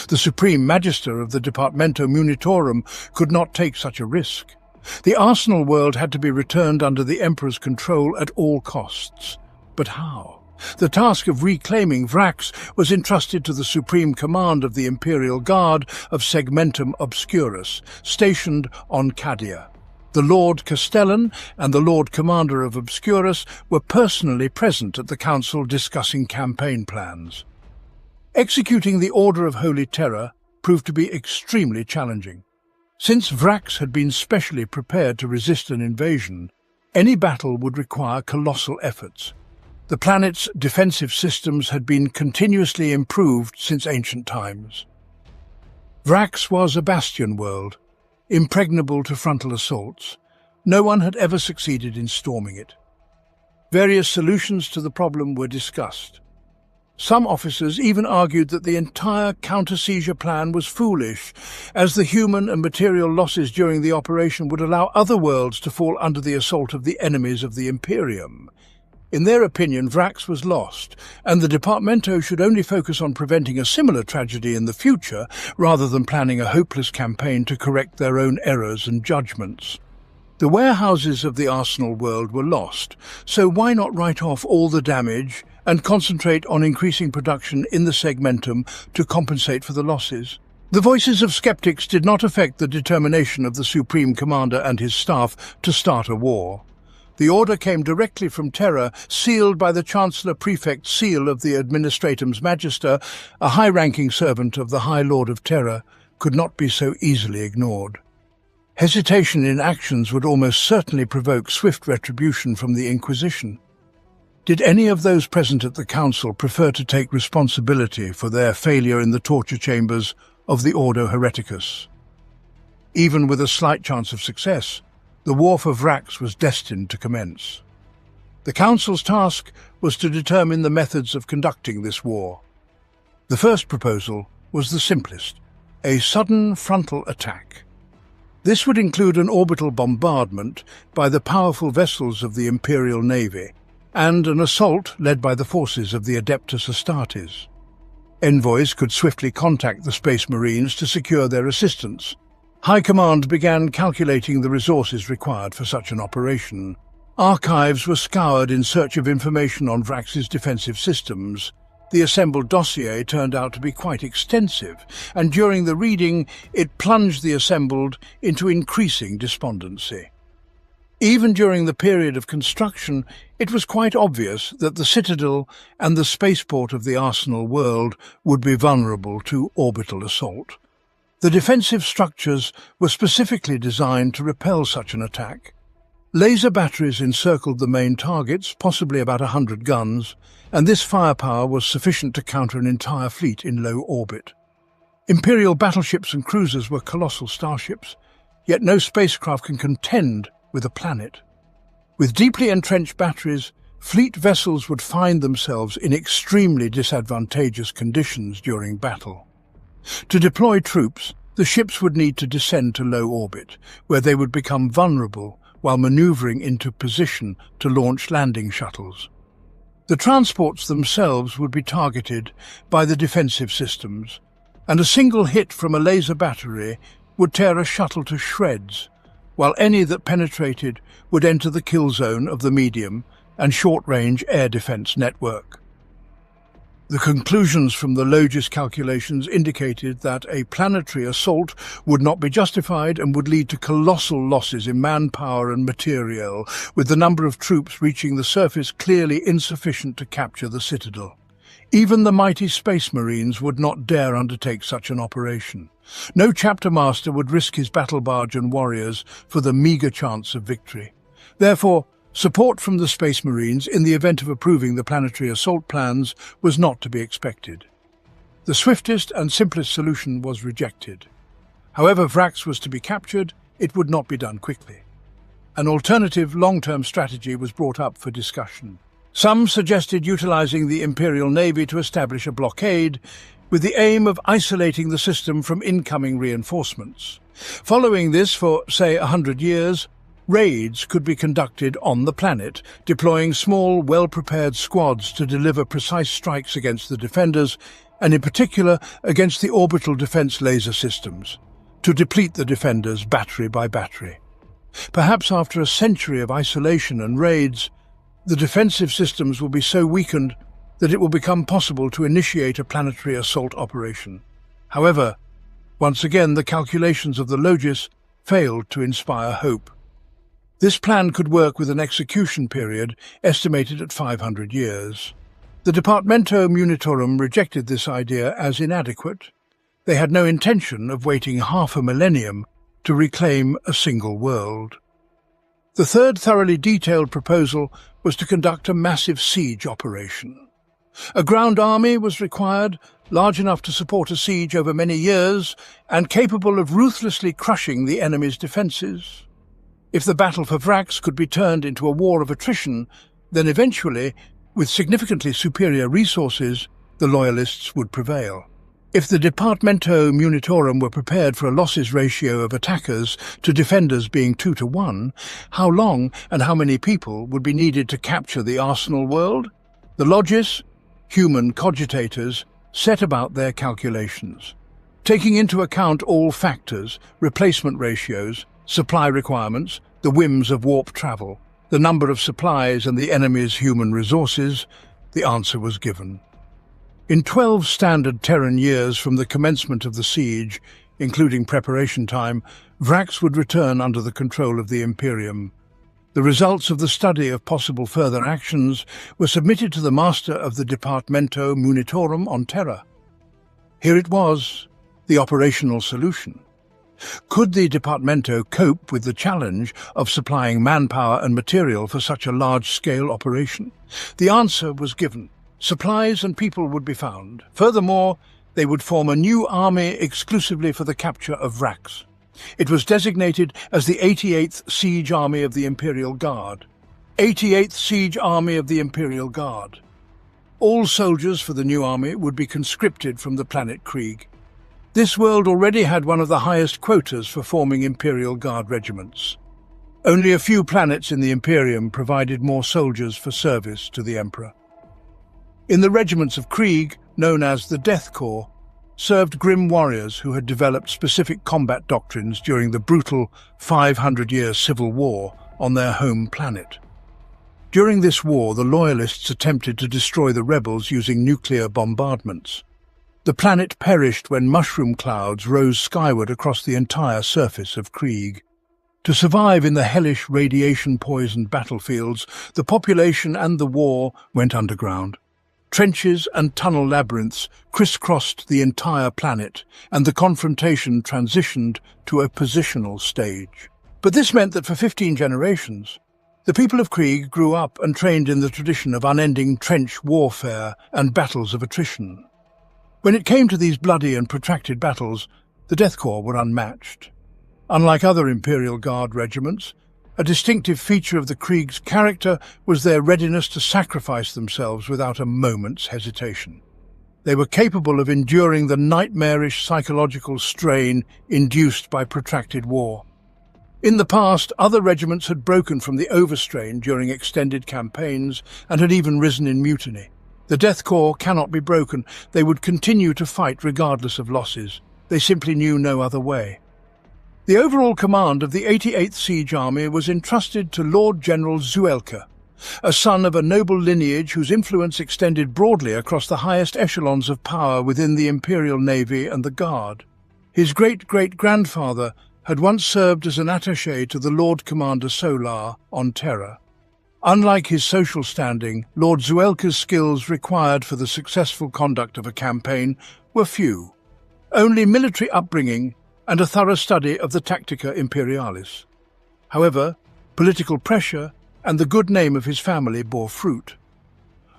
The Supreme Magister of the Departamento Munitorum could not take such a risk. The Arsenal world had to be returned under the Emperor's control at all costs. But how? The task of reclaiming Vraks was entrusted to the Supreme Command of the Imperial Guard of Segmentum Obscurus, stationed on Cadia. The Lord Castellan and the Lord Commander of Obscurus were personally present at the council discussing campaign plans. Executing the Order of Holy Terror proved to be extremely challenging. Since Vraks had been specially prepared to resist an invasion, any battle would require colossal efforts. The planet's defensive systems had been continuously improved since ancient times. Vraks was a bastion world, impregnable to frontal assaults. No one had ever succeeded in storming it. Various solutions to the problem were discussed. Some officers even argued that the entire counter-seizure plan was foolish, as the human and material losses during the operation would allow other worlds to fall under the assault of the enemies of the Imperium. In their opinion, Vraks was lost, and the Departamento should only focus on preventing a similar tragedy in the future, rather than planning a hopeless campaign to correct their own errors and judgments. The warehouses of the Arsenal world were lost, so why not write off all the damage and concentrate on increasing production in the segmentum to compensate for the losses? The voices of skeptics did not affect the determination of the Supreme Commander and his staff to start a war. The order came directly from Terra, sealed by the Chancellor-Prefect's seal of the Administratum's Magister. A high-ranking servant of the High Lord of Terra could not be so easily ignored. Hesitation in actions would almost certainly provoke swift retribution from the Inquisition. Did any of those present at the Council prefer to take responsibility for their failure in the torture chambers of the Ordo Hereticus? Even with a slight chance of success, the war for Vraks was destined to commence. The Council's task was to determine the methods of conducting this war. The first proposal was the simplest: a sudden frontal attack. This would include an orbital bombardment by the powerful vessels of the Imperial Navy, and an assault led by the forces of the Adeptus Astartes. Envoys could swiftly contact the Space Marines to secure their assistance. High Command began calculating the resources required for such an operation. Archives were scoured in search of information on Vrax's defensive systems. The assembled dossier turned out to be quite extensive, and during the reading it plunged the assembled into increasing despondency. Even during the period of construction, it was quite obvious that the citadel and the spaceport of the Arsenal world would be vulnerable to orbital assault. The defensive structures were specifically designed to repel such an attack. Laser batteries encircled the main targets, possibly about 100 guns, and this firepower was sufficient to counter an entire fleet in low orbit. Imperial battleships and cruisers were colossal starships, yet no spacecraft can contend with a planet. With deeply entrenched batteries, fleet vessels would find themselves in extremely disadvantageous conditions during battle. To deploy troops, the ships would need to descend to low orbit, where they would become vulnerable while maneuvering into position to launch landing shuttles. The transports themselves would be targeted by the defensive systems, and a single hit from a laser battery would tear a shuttle to shreds, while any that penetrated would enter the kill zone of the medium and short-range air defense network. The conclusions from the Logis calculations indicated that a planetary assault would not be justified and would lead to colossal losses in manpower and materiel, with the number of troops reaching the surface clearly insufficient to capture the citadel. Even the mighty Space Marines would not dare undertake such an operation. No chapter master would risk his battle barge and warriors for the meagre chance of victory. Therefore, support from the Space Marines in the event of approving the planetary assault plans was not to be expected. The swiftest and simplest solution was rejected. However Vraks was to be captured, it would not be done quickly. An alternative long-term strategy was brought up for discussion. Some suggested utilizing the Imperial Navy to establish a blockade, with the aim of isolating the system from incoming reinforcements. Following this for, say, 100 years, raids could be conducted on the planet, deploying small, well-prepared squads to deliver precise strikes against the defenders, and in particular against the orbital defense laser systems, to deplete the defenders battery by battery. Perhaps after a century of isolation and raids, the defensive systems will be so weakened that it will become possible to initiate a planetary assault operation. However, once again the calculations of the Logis failed to inspire hope. This plan could work with an execution period estimated at 500 years. The Departamento Munitorum rejected this idea as inadequate. They had no intention of waiting half a millennium to reclaim a single world. The third thoroughly detailed proposal was to conduct a massive siege operation. A ground army was required, large enough to support a siege over many years and capable of ruthlessly crushing the enemy's defences. If the battle for Vraks could be turned into a war of attrition, then eventually, with significantly superior resources, the Loyalists would prevail. If the Departamento Munitorum were prepared for a losses ratio of attackers to defenders being 2 to 1, how long and how many people would be needed to capture the Arsenal world? The Logis, human cogitators, set about their calculations. Taking into account all factors, replacement ratios, supply requirements, the whims of warp travel, the number of supplies and the enemy's human resources, the answer was given. In 12 standard Terran years from the commencement of the siege, including preparation time, Vraks would return under the control of the Imperium. The results of the study of possible further actions were submitted to the Master of the Departamento Munitorum on Terra. Here it was, the operational solution. Could the Departamento cope with the challenge of supplying manpower and material for such a large-scale operation? The answer was given. Supplies and people would be found. Furthermore, they would form a new army exclusively for the capture of Vraks. It was designated as the 88th Siege Army of the Imperial Guard. 88th Siege Army of the Imperial Guard. All soldiers for the new army would be conscripted from the planet Krieg. This world already had one of the highest quotas for forming Imperial Guard regiments. Only a few planets in the Imperium provided more soldiers for service to the Emperor. In the regiments of Krieg, known as the Death Corps, served grim warriors who had developed specific combat doctrines during the brutal 500-year civil war on their home planet. During this war, the Loyalists attempted to destroy the rebels using nuclear bombardments. The planet perished when mushroom clouds rose skyward across the entire surface of Krieg. To survive in the hellish radiation-poisoned battlefields, the population and the war went underground. Trenches and tunnel labyrinths crisscrossed the entire planet, and the confrontation transitioned to a positional stage. But this meant that for 15 generations, the people of Krieg grew up and trained in the tradition of unending trench warfare and battles of attrition. When it came to these bloody and protracted battles, the Death Corps were unmatched. Unlike other Imperial Guard regiments, a distinctive feature of the Krieg's character was their readiness to sacrifice themselves without a moment's hesitation. They were capable of enduring the nightmarish psychological strain induced by protracted war. In the past, other regiments had broken from the overstrain during extended campaigns and had even risen in mutiny. The Death Corps cannot be broken. They would continue to fight regardless of losses. They simply knew no other way. The overall command of the 88th Siege Army was entrusted to Lord General Zuelka, a son of a noble lineage whose influence extended broadly across the highest echelons of power within the Imperial Navy and the Guard. His great-great-grandfather had once served as an attaché to the Lord Commander Solar on Terra. Unlike his social standing, Lord Zuelka's skills required for the successful conduct of a campaign were few. Only military upbringing and a thorough study of the Tactica Imperialis. However, political pressure and the good name of his family bore fruit.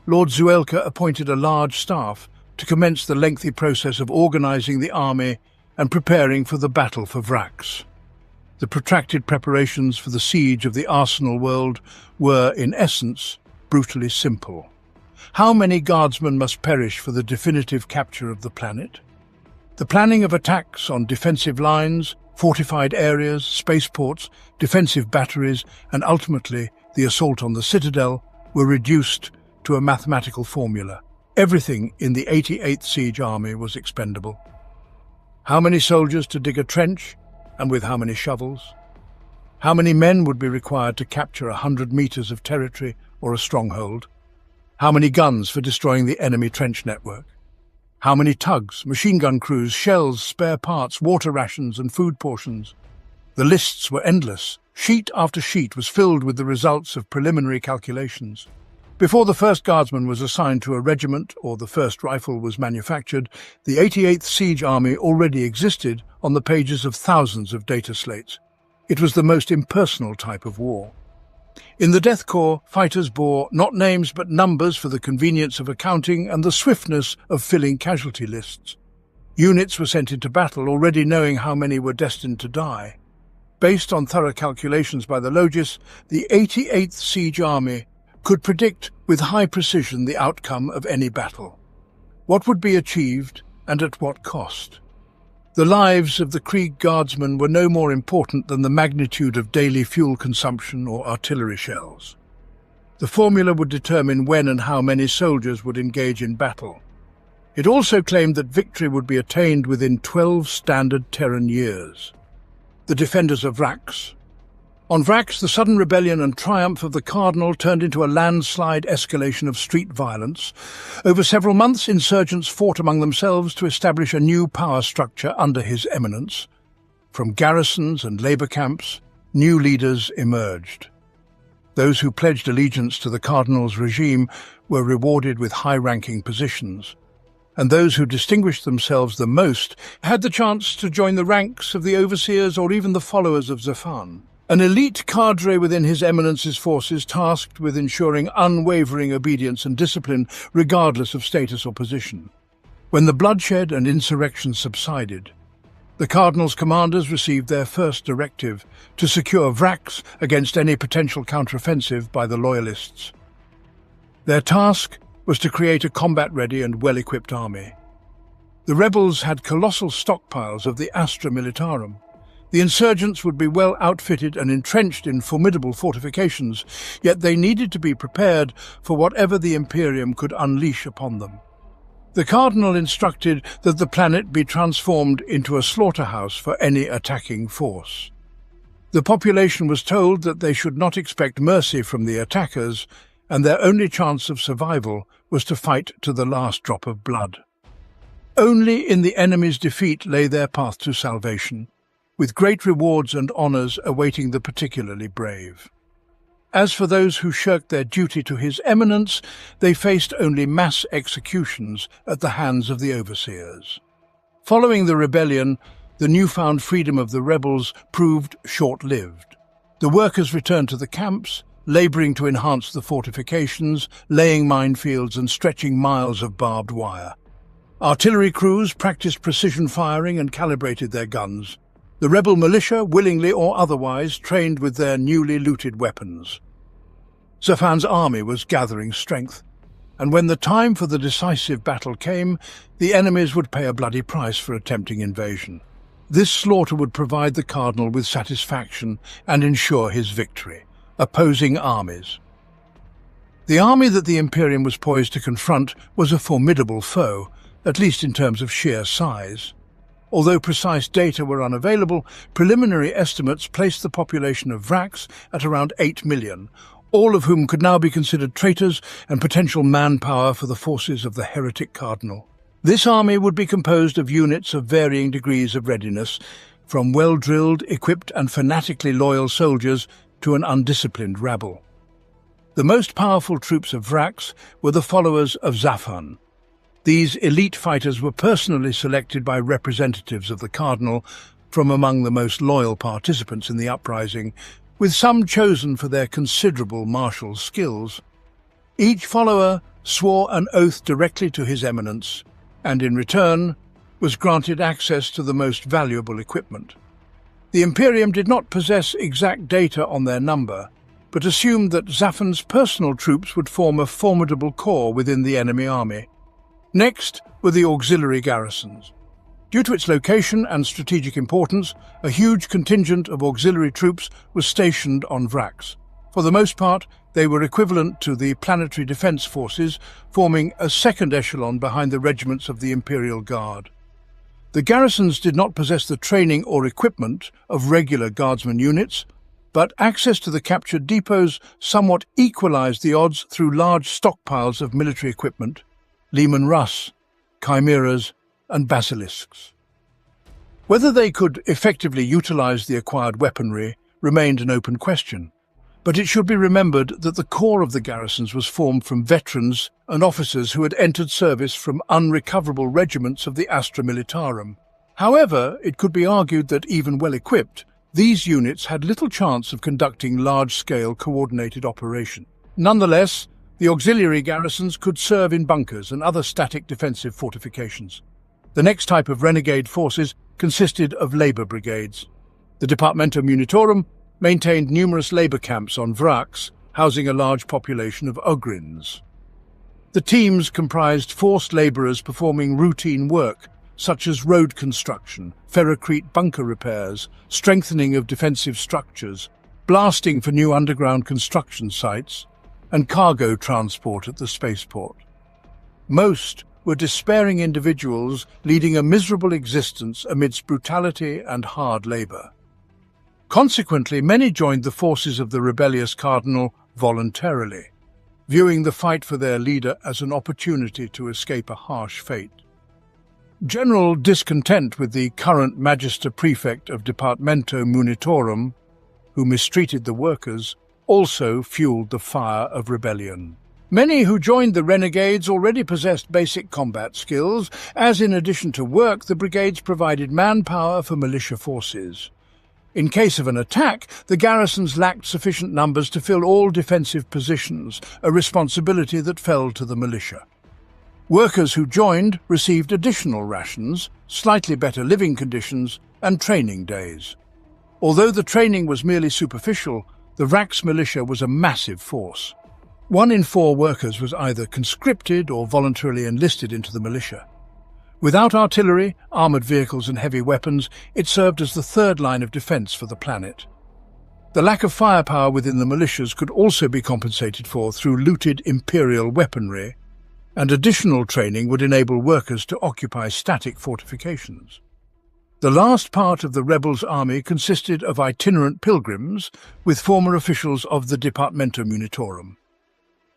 Lord Zuelka appointed a large staff to commence the lengthy process of organizing the army and preparing for the battle for Vraks. The protracted preparations for the siege of the Arsenal world were, in essence, brutally simple. How many guardsmen must perish for the definitive capture of the planet? The planning of attacks on defensive lines, fortified areas, spaceports, defensive batteries, and ultimately the assault on the citadel were reduced to a mathematical formula. Everything in the 88th Siege Army was expendable. How many soldiers to dig a trench, and with how many shovels? How many men would be required to capture 100 meters of territory or a stronghold? How many guns for destroying the enemy trench network? How many tugs, machine gun crews, shells, spare parts, water rations and food portions? The lists were endless. Sheet after sheet was filled with the results of preliminary calculations. Before the first guardsman was assigned to a regiment or the first rifle was manufactured, the 88th Siege Army already existed on the pages of thousands of data slates. It was the most impersonal type of war. In the Death Corps, fighters bore not names but numbers for the convenience of accounting and the swiftness of filling casualty lists. Units were sent into battle already knowing how many were destined to die. Based on thorough calculations by the Logis, the 88th Siege Army could predict with high precision the outcome of any battle. What would be achieved and at what cost? The lives of the Krieg guardsmen were no more important than the magnitude of daily fuel consumption or artillery shells. The formula would determine when and how many soldiers would engage in battle. It also claimed that victory would be attained within 12 standard Terran years. The defenders of Vraks. On Vraks, the sudden rebellion and triumph of the Cardinal turned into a landslide escalation of street violence. Over several months, insurgents fought among themselves to establish a new power structure under His Eminence. From garrisons and labour camps, new leaders emerged. Those who pledged allegiance to the Cardinal's regime were rewarded with high-ranking positions, and those who distinguished themselves the most had the chance to join the ranks of the overseers or even the followers of Xaphan, an elite cadre within His Eminence's forces tasked with ensuring unwavering obedience and discipline regardless of status or position. When the bloodshed and insurrection subsided, the Cardinal's commanders received their first directive to secure Vraks against any potential counteroffensive by the Loyalists. Their task was to create a combat-ready and well-equipped army. The rebels had colossal stockpiles of the Astra Militarum. The insurgents would be well outfitted and entrenched in formidable fortifications, yet they needed to be prepared for whatever the Imperium could unleash upon them. The Cardinal instructed that the planet be transformed into a slaughterhouse for any attacking force. The population was told that they should not expect mercy from the attackers, and their only chance of survival was to fight to the last drop of blood. Only in the enemy's defeat lay their path to salvation. with great rewards and honours awaiting the particularly brave. As for those who shirked their duty to His Eminence, they faced only mass executions at the hands of the overseers. Following the rebellion, the newfound freedom of the rebels proved short-lived. The workers returned to the camps, labouring to enhance the fortifications, laying minefields and stretching miles of barbed wire. Artillery crews practiced precision firing and calibrated their guns. The rebel militia, willingly or otherwise, trained with their newly looted weapons. Xaphan's army was gathering strength, and when the time for the decisive battle came, the enemies would pay a bloody price for attempting invasion. This slaughter would provide the cardinal with satisfaction and ensure his victory. Opposing armies. The army that the Imperium was poised to confront was a formidable foe, at least in terms of sheer size. Although precise data were unavailable, preliminary estimates placed the population of Vraks at around 8 million, all of whom could now be considered traitors and potential manpower for the forces of the heretic cardinal. This army would be composed of units of varying degrees of readiness, from well-drilled, equipped and fanatically loyal soldiers to an undisciplined rabble. The most powerful troops of Vraks were the followers of Xaphan. These elite fighters were personally selected by representatives of the cardinal from among the most loyal participants in the uprising, with some chosen for their considerable martial skills. Each follower swore an oath directly to His Eminence, and in return was granted access to the most valuable equipment. The Imperium did not possess exact data on their number, but assumed that Xaphan's personal troops would form a formidable core within the enemy army. Next were the auxiliary garrisons. Due to its location and strategic importance, a huge contingent of auxiliary troops was stationed on Vraks. For the most part, they were equivalent to the planetary defence forces, forming a second echelon behind the regiments of the Imperial Guard. The garrisons did not possess the training or equipment of regular guardsman units, but access to the captured depots somewhat equalized the odds through large stockpiles of military equipment, Leman Russ, chimeras and basilisks. Whether they could effectively utilize the acquired weaponry remained an open question, but it should be remembered that the core of the garrisons was formed from veterans and officers who had entered service from unrecoverable regiments of the Astra Militarum. However, it could be argued that even well-equipped, these units had little chance of conducting large-scale coordinated operations. Nonetheless, the auxiliary garrisons could serve in bunkers and other static defensive fortifications. The next type of renegade forces consisted of labour brigades. The Departmentum Munitorum maintained numerous labour camps on Vraks, housing a large population of Ogrins. The teams comprised forced labourers performing routine work, such as road construction, ferrocrete bunker repairs, strengthening of defensive structures, blasting for new underground construction sites, and cargo transport at the spaceport. Most were despairing individuals leading a miserable existence amidst brutality and hard labour. Consequently, many joined the forces of the rebellious cardinal voluntarily, viewing the fight for their leader as an opportunity to escape a harsh fate. General discontent with the current Magister Prefect of Departmento Munitorum, who mistreated the workers, also fueled the fire of rebellion. Many who joined the renegades already possessed basic combat skills, as in addition to work, the brigades provided manpower for militia forces. In case of an attack, the garrisons lacked sufficient numbers to fill all defensive positions, a responsibility that fell to the militia. Workers who joined received additional rations, slightly better living conditions, and training days. Although the training was merely superficial, the Vraks militia was a massive force. 1 in 4 workers was either conscripted or voluntarily enlisted into the militia. Without artillery, armoured vehicles and heavy weapons, it served as the third line of defence for the planet. The lack of firepower within the militias could also be compensated for through looted imperial weaponry, and additional training would enable workers to occupy static fortifications. The last part of the rebels' army consisted of itinerant pilgrims with former officials of the Departmentum Munitorum.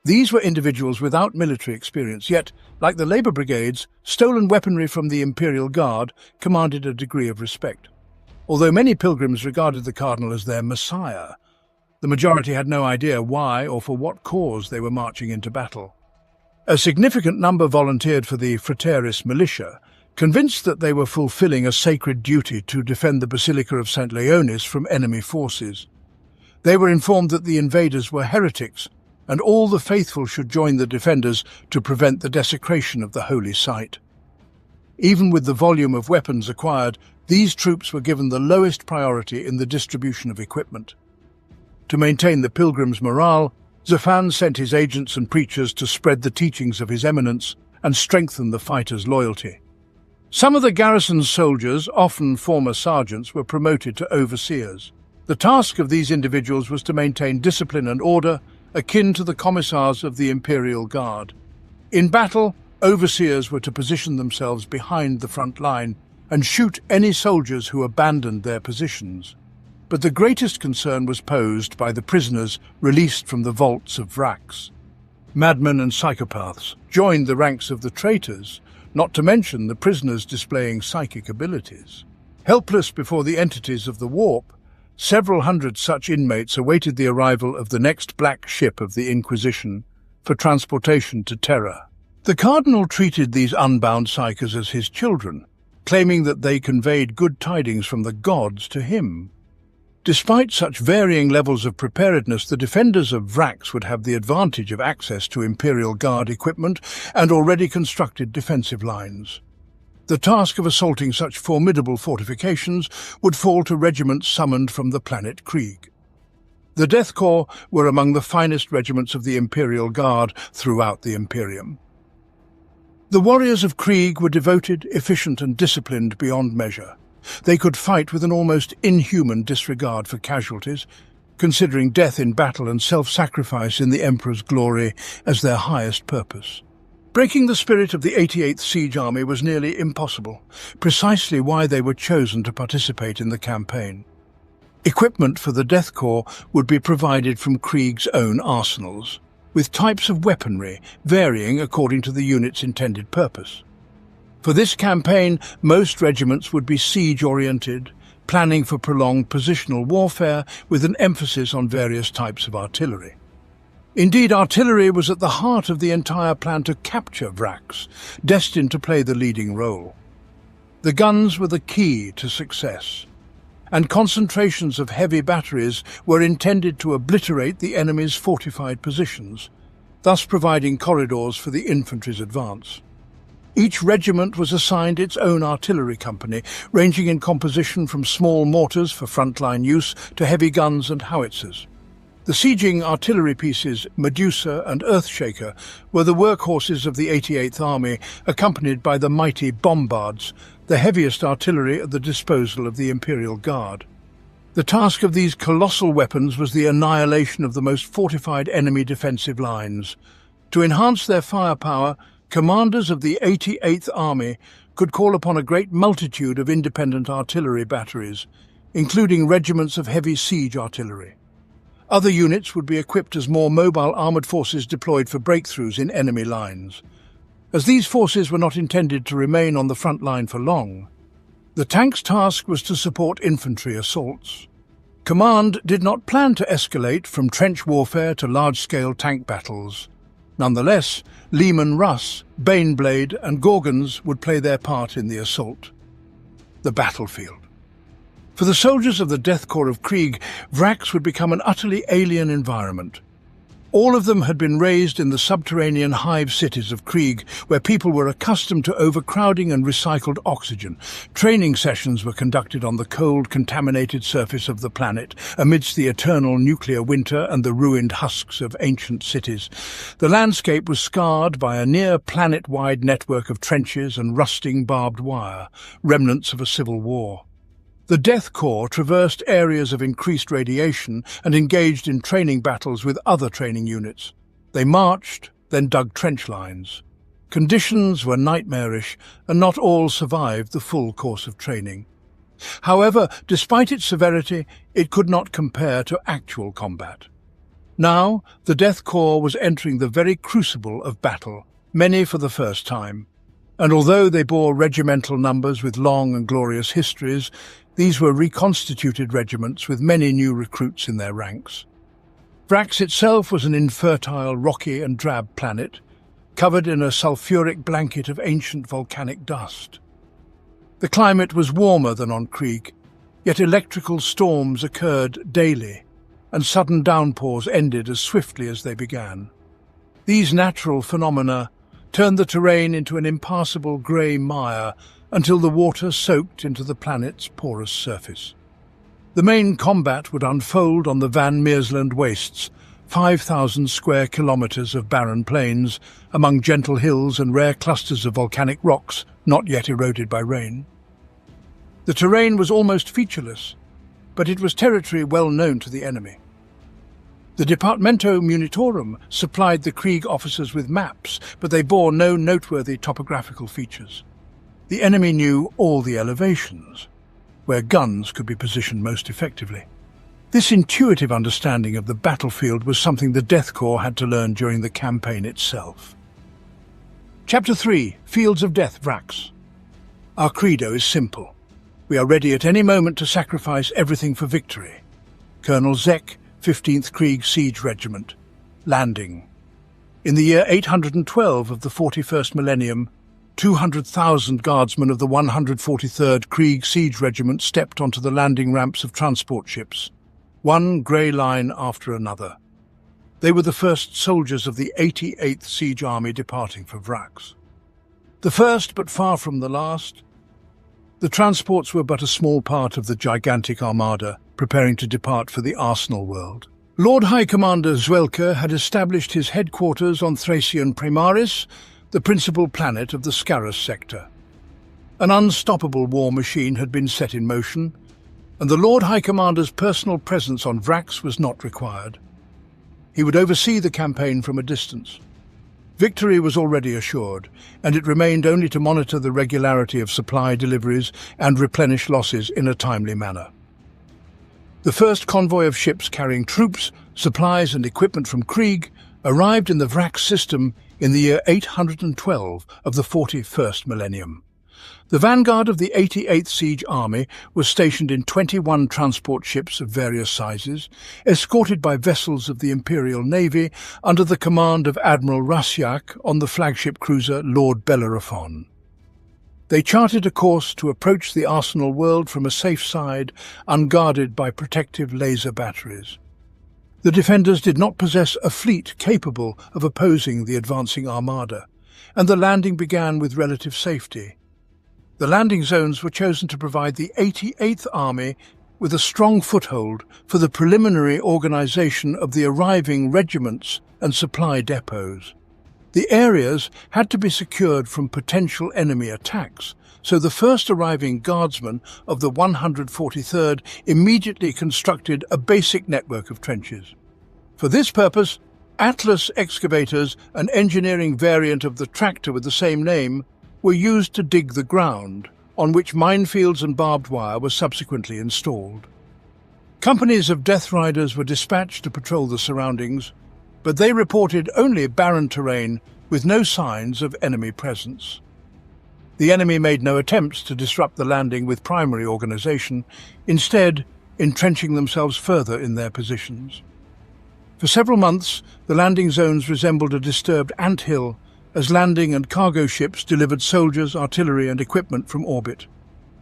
These were individuals without military experience, yet, like the labour brigades, stolen weaponry from the Imperial Guard commanded a degree of respect. Although many pilgrims regarded the cardinal as their messiah, the majority had no idea why or for what cause they were marching into battle. A significant number volunteered for the Frateris militia, convinced that they were fulfilling a sacred duty to defend the Basilica of St. Leonis from enemy forces. They were informed that the invaders were heretics, and all the faithful should join the defenders to prevent the desecration of the holy site. Even with the volume of weapons acquired, these troops were given the lowest priority in the distribution of equipment. To maintain the pilgrims' morale, Xaphan sent his agents and preachers to spread the teachings of His Eminence and strengthen the fighters' loyalty. Some of the garrison's soldiers, often former sergeants, were promoted to overseers. The task of these individuals was to maintain discipline and order, akin to the commissars of the Imperial Guard. In battle, overseers were to position themselves behind the front line and shoot any soldiers who abandoned their positions. But the greatest concern was posed by the prisoners released from the vaults of Vraks. Madmen and psychopaths joined the ranks of the traitors, not to mention the prisoners displaying psychic abilities. Helpless before the entities of the warp, several hundred such inmates awaited the arrival of the next black ship of the Inquisition for transportation to Terra. The Cardinal treated these unbound psychers as his children, claiming that they conveyed good tidings from the gods to him. Despite such varying levels of preparedness, the defenders of Vraks would have the advantage of access to Imperial Guard equipment and already constructed defensive lines. The task of assaulting such formidable fortifications would fall to regiments summoned from the planet Krieg. The Death Corps were among the finest regiments of the Imperial Guard throughout the Imperium. The warriors of Krieg were devoted, efficient and disciplined beyond measure. They could fight with an almost inhuman disregard for casualties, considering death in battle and self-sacrifice in the Emperor's glory as their highest purpose. Breaking the spirit of the 88th Siege Army was nearly impossible, precisely why they were chosen to participate in the campaign. Equipment for the Death Corps would be provided from Krieg's own arsenals, with types of weaponry varying according to the unit's intended purpose. For this campaign, most regiments would be siege-oriented, planning for prolonged positional warfare with an emphasis on various types of artillery. Indeed, artillery was at the heart of the entire plan to capture Vraks, destined to play the leading role. The guns were the key to success, and concentrations of heavy batteries were intended to obliterate the enemy's fortified positions, thus providing corridors for the infantry's advance. Each regiment was assigned its own artillery company, ranging in composition from small mortars for frontline use to heavy guns and howitzers. The sieging artillery pieces, Medusa and Earthshaker, were the workhorses of the 88th Army, accompanied by the mighty Bombards, the heaviest artillery at the disposal of the Imperial Guard. The task of these colossal weapons was the annihilation of the most fortified enemy defensive lines. To enhance their firepower, commanders of the 88th Army could call upon a great multitude of independent artillery batteries, including regiments of heavy siege artillery. Other units would be equipped as more mobile armoured forces deployed for breakthroughs in enemy lines. As these forces were not intended to remain on the front line for long, the tank's task was to support infantry assaults. Command did not plan to escalate from trench warfare to large-scale tank battles. Nonetheless, Leman Russ, Baneblade and Gorgons would play their part in the assault. The battlefield. For the soldiers of the Death Corps of Krieg, Vraks would become an utterly alien environment. All of them had been raised in the subterranean hive cities of Krieg, where people were accustomed to overcrowding and recycled oxygen. Training sessions were conducted on the cold, contaminated surface of the planet, amidst the eternal nuclear winter and the ruined husks of ancient cities. The landscape was scarred by a near-planet-wide network of trenches and rusting barbed wire, remnants of a civil war. The Death Corps traversed areas of increased radiation and engaged in training battles with other training units. They marched, then dug trench lines. Conditions were nightmarish, and not all survived the full course of training. However, despite its severity, it could not compare to actual combat. Now, the Death Corps was entering the very crucible of battle, many for the first time. And although they bore regimental numbers with long and glorious histories, These were reconstituted regiments with many new recruits in their ranks. Vraks itself was an infertile, rocky and drab planet, covered in a sulfuric blanket of ancient volcanic dust. The climate was warmer than on Krieg, yet electrical storms occurred daily, and sudden downpours ended as swiftly as they began. These natural phenomena turned the terrain into an impassable grey mire until the water soaked into the planet's porous surface. The main combat would unfold on the Van Meersland wastes, 5,000 square kilometres of barren plains, among gentle hills and rare clusters of volcanic rocks not yet eroded by rain. The terrain was almost featureless, but it was territory well known to the enemy. The Departamento Munitorum supplied the Krieg officers with maps, but they bore no noteworthy topographical features. The enemy knew all the elevations, where guns could be positioned most effectively. This intuitive understanding of the battlefield was something the Death Corps had to learn during the campaign itself. Chapter 3: Fields of Death, Vraks. Our credo is simple. We are ready at any moment to sacrifice everything for victory. Colonel Zek, 15th Krieg Siege Regiment. Landing. In the year 812 of the 41st millennium, 200,000 guardsmen of the 143rd Krieg Siege Regiment stepped onto the landing ramps of transport ships, one grey line after another. They were the first soldiers of the 88th Siege Army departing for Vraks. The first, but far from the last. The transports were but a small part of the gigantic armada, preparing to depart for the Arsenal world. Lord High Commander Zwelker had established his headquarters on Thracian Primaris, the principal planet of the Scarus sector. An unstoppable war machine had been set in motion, and the Lord High Commander's personal presence on Vraks was not required. He would oversee the campaign from a distance. Victory was already assured, and it remained only to monitor the regularity of supply deliveries and replenish losses in a timely manner. The first convoy of ships carrying troops, supplies and equipment from Krieg arrived in the Vraks system in the year 812 of the 41st millennium. The vanguard of the 88th Siege Army was stationed in 21 transport ships of various sizes, escorted by vessels of the Imperial Navy under the command of Admiral Rasiak on the flagship cruiser Lord Bellerophon. They charted a course to approach the Arsenal world from a safe side, unguarded by protective laser batteries. The defenders did not possess a fleet capable of opposing the advancing armada, and the landing began with relative safety. The landing zones were chosen to provide the 88th Army with a strong foothold for the preliminary organisation of the arriving regiments and supply depots. The areas had to be secured from potential enemy attacks, so the first arriving guardsmen of the 143rd immediately constructed a basic network of trenches. For this purpose, Atlas excavators, an engineering variant of the tractor with the same name, were used to dig the ground, on which minefields and barbed wire were subsequently installed. Companies of Death Riders were dispatched to patrol the surroundings, but they reported only barren terrain with no signs of enemy presence. The enemy made no attempts to disrupt the landing with primary organisation, instead entrenching themselves further in their positions. For several months, the landing zones resembled a disturbed anthill as landing and cargo ships delivered soldiers, artillery and equipment from orbit.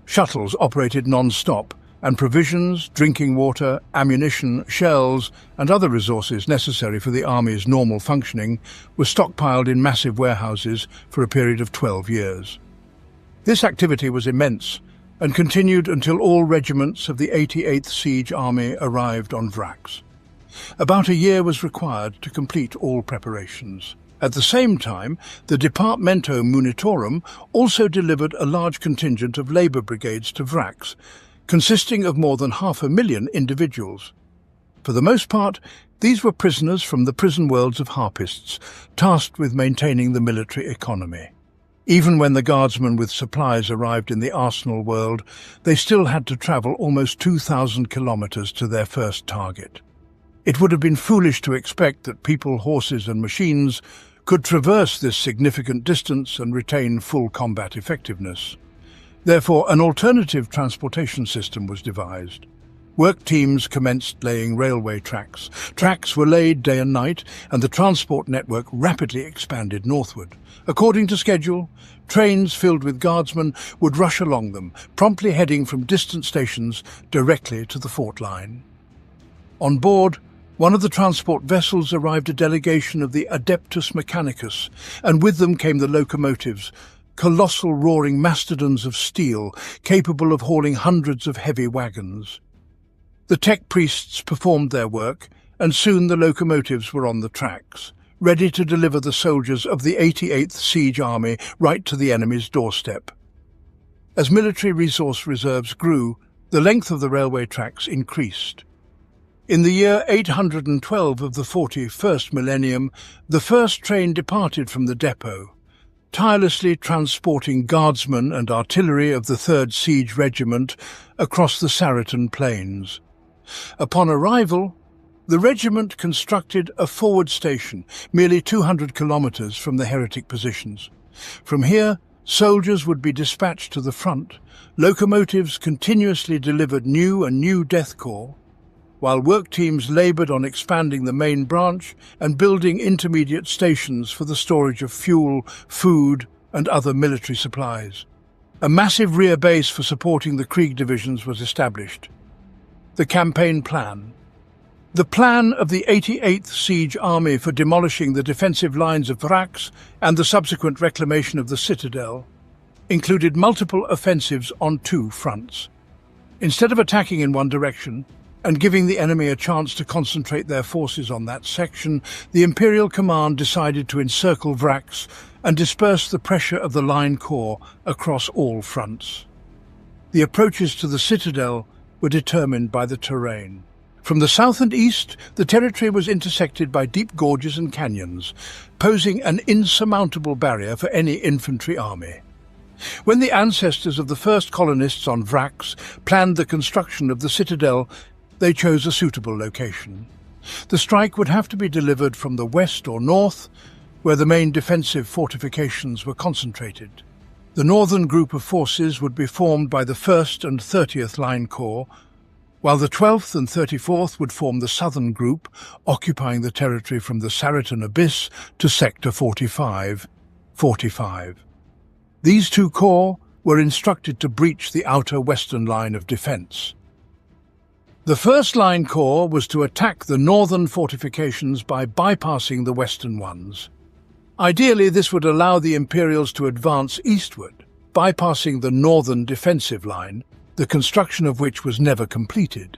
Shuttles operated non-stop, and provisions, drinking water, ammunition, shells and other resources necessary for the Army's normal functioning were stockpiled in massive warehouses for a period of 12 years. This activity was immense and continued until all regiments of the 88th Siege Army arrived on Vraks. About a year was required to complete all preparations. At the same time, the Departamento Munitorum also delivered a large contingent of labour brigades to Vraks, consisting of more than 500,000 individuals. For the most part, these were prisoners from the prison worlds of harpists, tasked with maintaining the military economy. Even when the guardsmen with supplies arrived in the Arsenal world, they still had to travel almost 2,000 kilometres to their first target. It would have been foolish to expect that people, horses and machines could traverse this significant distance and retain full combat effectiveness. Therefore, an alternative transportation system was devised. Work teams commenced laying railway tracks. Tracks were laid day and night, and the transport network rapidly expanded northward. According to schedule, trains filled with guardsmen would rush along them, promptly heading from distant stations directly to the fort line. On board one of the transport vessels arrived a delegation of the Adeptus Mechanicus, and with them came the locomotives, colossal roaring mastodons of steel capable of hauling hundreds of heavy wagons. The tech priests performed their work, and soon the locomotives were on the tracks, ready to deliver the soldiers of the 88th Siege Army right to the enemy's doorstep. As military resource reserves grew, the length of the railway tracks increased. In the year 812 of the 41st millennium, the first train departed from the depot, tirelessly transporting guardsmen and artillery of the 3rd Siege Regiment across the Saracen plains. Upon arrival, the regiment constructed a forward station merely 200 kilometers from the heretic positions. From here, soldiers would be dispatched to the front. Locomotives continuously delivered new death corps, while work teams laboured on expanding the main branch and building intermediate stations for the storage of fuel, food, and other military supplies. A massive rear base for supporting the Krieg divisions was established. The campaign plan. The plan of the 88th Siege Army for demolishing the defensive lines of Vraks and the subsequent reclamation of the citadel included multiple offensives on 2 fronts. Instead of attacking in one direction and giving the enemy a chance to concentrate their forces on that section, the Imperial Command decided to encircle Vraks and disperse the pressure of the line corps across all fronts. The approaches to the citadel were determined by the terrain. From the south and east, the territory was intersected by deep gorges and canyons, posing an insurmountable barrier for any infantry army. When the ancestors of the first colonists on Vraks planned the construction of the citadel, they chose a suitable location. The strike would have to be delivered from the west or north, where the main defensive fortifications were concentrated. The northern group of forces would be formed by the 1st and 30th Line Corps, while the 12th and 34th would form the southern group, occupying the territory from the Saracen Abyss to Sector 45. These 2 corps were instructed to breach the outer western line of defence. The 1st Line Corps was to attack the northern fortifications by bypassing the western ones. Ideally, this would allow the Imperials to advance eastward, bypassing the northern defensive line, the construction of which was never completed,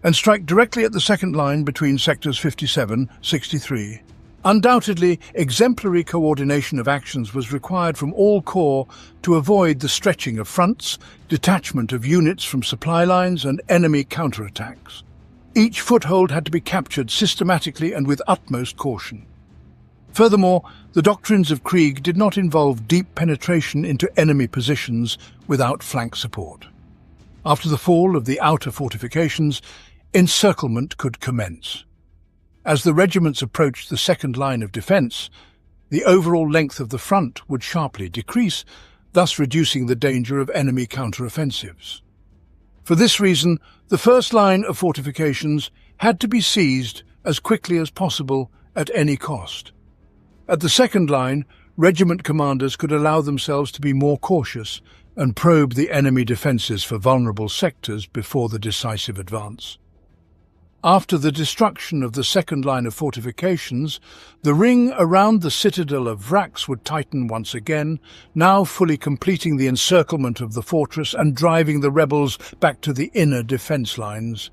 and strike directly at the second line between sectors 57-63. Undoubtedly, exemplary coordination of actions was required from all corps to avoid the stretching of fronts, detachment of units from supply lines, and enemy counterattacks. Each foothold had to be captured systematically and with utmost caution. Furthermore, the doctrines of Krieg did not involve deep penetration into enemy positions without flank support. After the fall of the outer fortifications, encirclement could commence. As the regiments approached the second line of defence, the overall length of the front would sharply decrease, thus reducing the danger of enemy counteroffensives. For this reason, the first line of fortifications had to be seized as quickly as possible at any cost. At the second line, regiment commanders could allow themselves to be more cautious and probe the enemy defences for vulnerable sectors before the decisive advance. After the destruction of the second line of fortifications, the ring around the citadel of Vraks would tighten once again, now fully completing the encirclement of the fortress and driving the rebels back to the inner defence lines.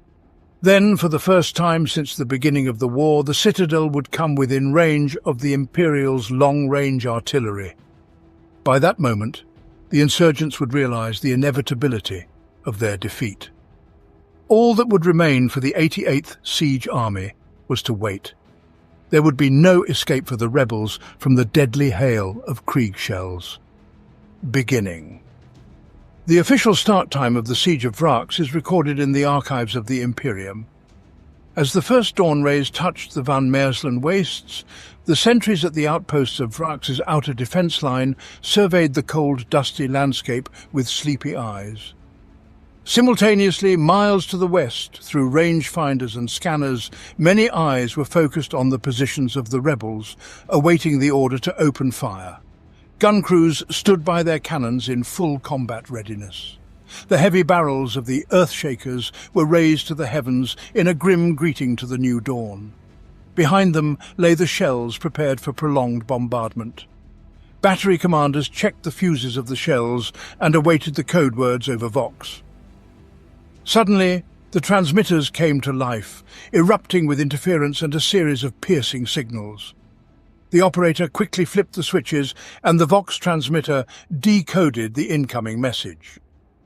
Then, for the first time since the beginning of the war, the citadel would come within range of the Imperials' long-range artillery. By that moment, the insurgents would realise the inevitability of their defeat. All that would remain for the 88th Siege Army was to wait. There would be no escape for the rebels from the deadly hail of Krieg shells. Beginning. The official start time of the Siege of Vraks is recorded in the archives of the Imperium. As the first dawn rays touched the Van Meersland wastes, the sentries at the outposts of Vraks' outer defence line surveyed the cold, dusty landscape with sleepy eyes. Simultaneously, miles to the west, through rangefinders and scanners, many eyes were focused on the positions of the rebels, awaiting the order to open fire. Gun crews stood by their cannons in full combat readiness. The heavy barrels of the Earthshakers were raised to the heavens in a grim greeting to the new dawn. Behind them lay the shells prepared for prolonged bombardment. Battery commanders checked the fuses of the shells and awaited the code words over Vox. Suddenly, the transmitters came to life, erupting with interference and a series of piercing signals. The operator quickly flipped the switches, and the Vox transmitter decoded the incoming message.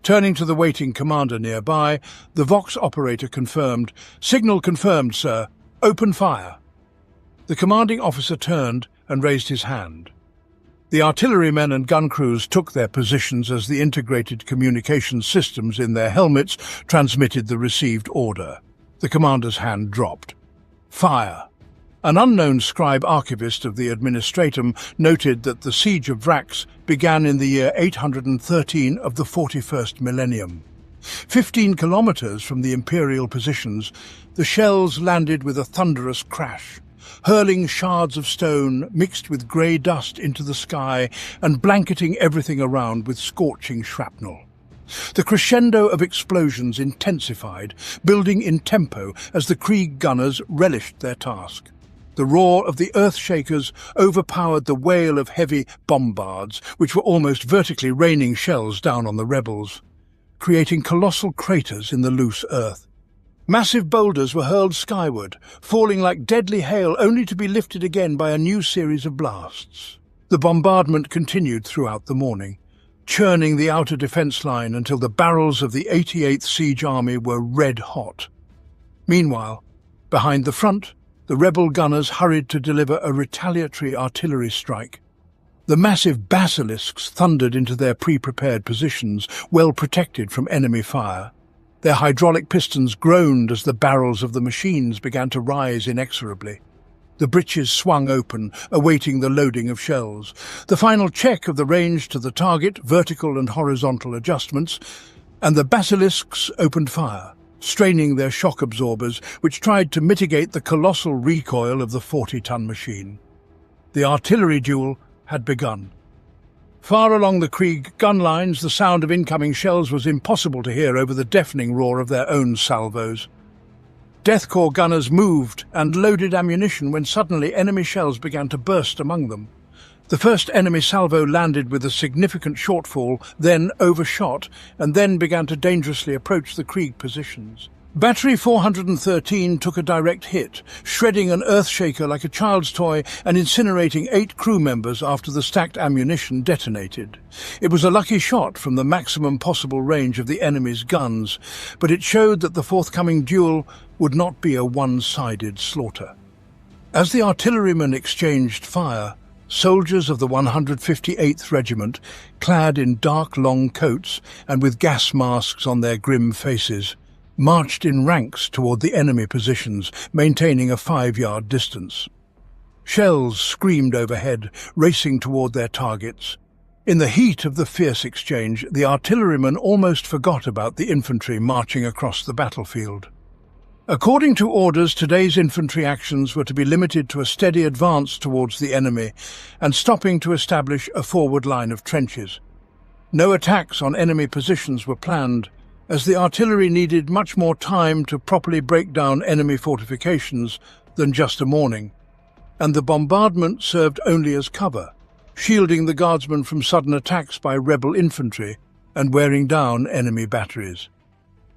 Turning to the waiting commander nearby, the Vox operator confirmed, "Signal confirmed, sir. Open fire." The commanding officer turned and raised his hand. The artillerymen and gun crews took their positions as the integrated communication systems in their helmets transmitted the received order. The commander's hand dropped. Fire. An unknown scribe archivist of the Administratum noted that the siege of Vraks began in the year 813 of the 41st millennium. 15 kilometers from the Imperial positions, the shells landed with a thunderous crash, hurling shards of stone mixed with grey dust into the sky and blanketing everything around with scorching shrapnel. The crescendo of explosions intensified, building in tempo as the Krieg gunners relished their task. The roar of the Earthshakers overpowered the wail of heavy bombards, which were almost vertically raining shells down on the rebels, creating colossal craters in the loose earth. Massive boulders were hurled skyward, falling like deadly hail only to be lifted again by a new series of blasts. The bombardment continued throughout the morning, churning the outer defence line until the barrels of the 88th Siege Army were red-hot. Meanwhile, behind the front, the rebel gunners hurried to deliver a retaliatory artillery strike. The massive basilisks thundered into their pre-prepared positions, well protected from enemy fire. Their hydraulic pistons groaned as the barrels of the machines began to rise inexorably. The breeches swung open, awaiting the loading of shells. The final check of the range to the target, vertical and horizontal adjustments, and the basilisks opened fire, straining their shock absorbers, which tried to mitigate the colossal recoil of the 40-ton machine. The artillery duel had begun. Far along the Krieg gun lines, the sound of incoming shells was impossible to hear over the deafening roar of their own salvos. Death Corps gunners moved and loaded ammunition when suddenly enemy shells began to burst among them. The first enemy salvo landed with a significant shortfall, then overshot, and then began to dangerously approach the Krieg positions. Battery 413 took a direct hit, shredding an Earthshaker like a child's toy and incinerating 8 crew members after the stacked ammunition detonated. It was a lucky shot from the maximum possible range of the enemy's guns, but it showed that the forthcoming duel would not be a one-sided slaughter. As the artillerymen exchanged fire, soldiers of the 158th Regiment, clad in dark long coats and with gas masks on their grim faces, marched in ranks toward the enemy positions, maintaining a 5-yard distance. Shells screamed overhead, racing toward their targets. In the heat of the fierce exchange, the artillerymen almost forgot about the infantry marching across the battlefield. According to orders, today's infantry actions were to be limited to a steady advance towards the enemy and stopping to establish a forward line of trenches. No attacks on enemy positions were planned, as the artillery needed much more time to properly break down enemy fortifications than just a morning, and the bombardment served only as cover, shielding the guardsmen from sudden attacks by rebel infantry and wearing down enemy batteries.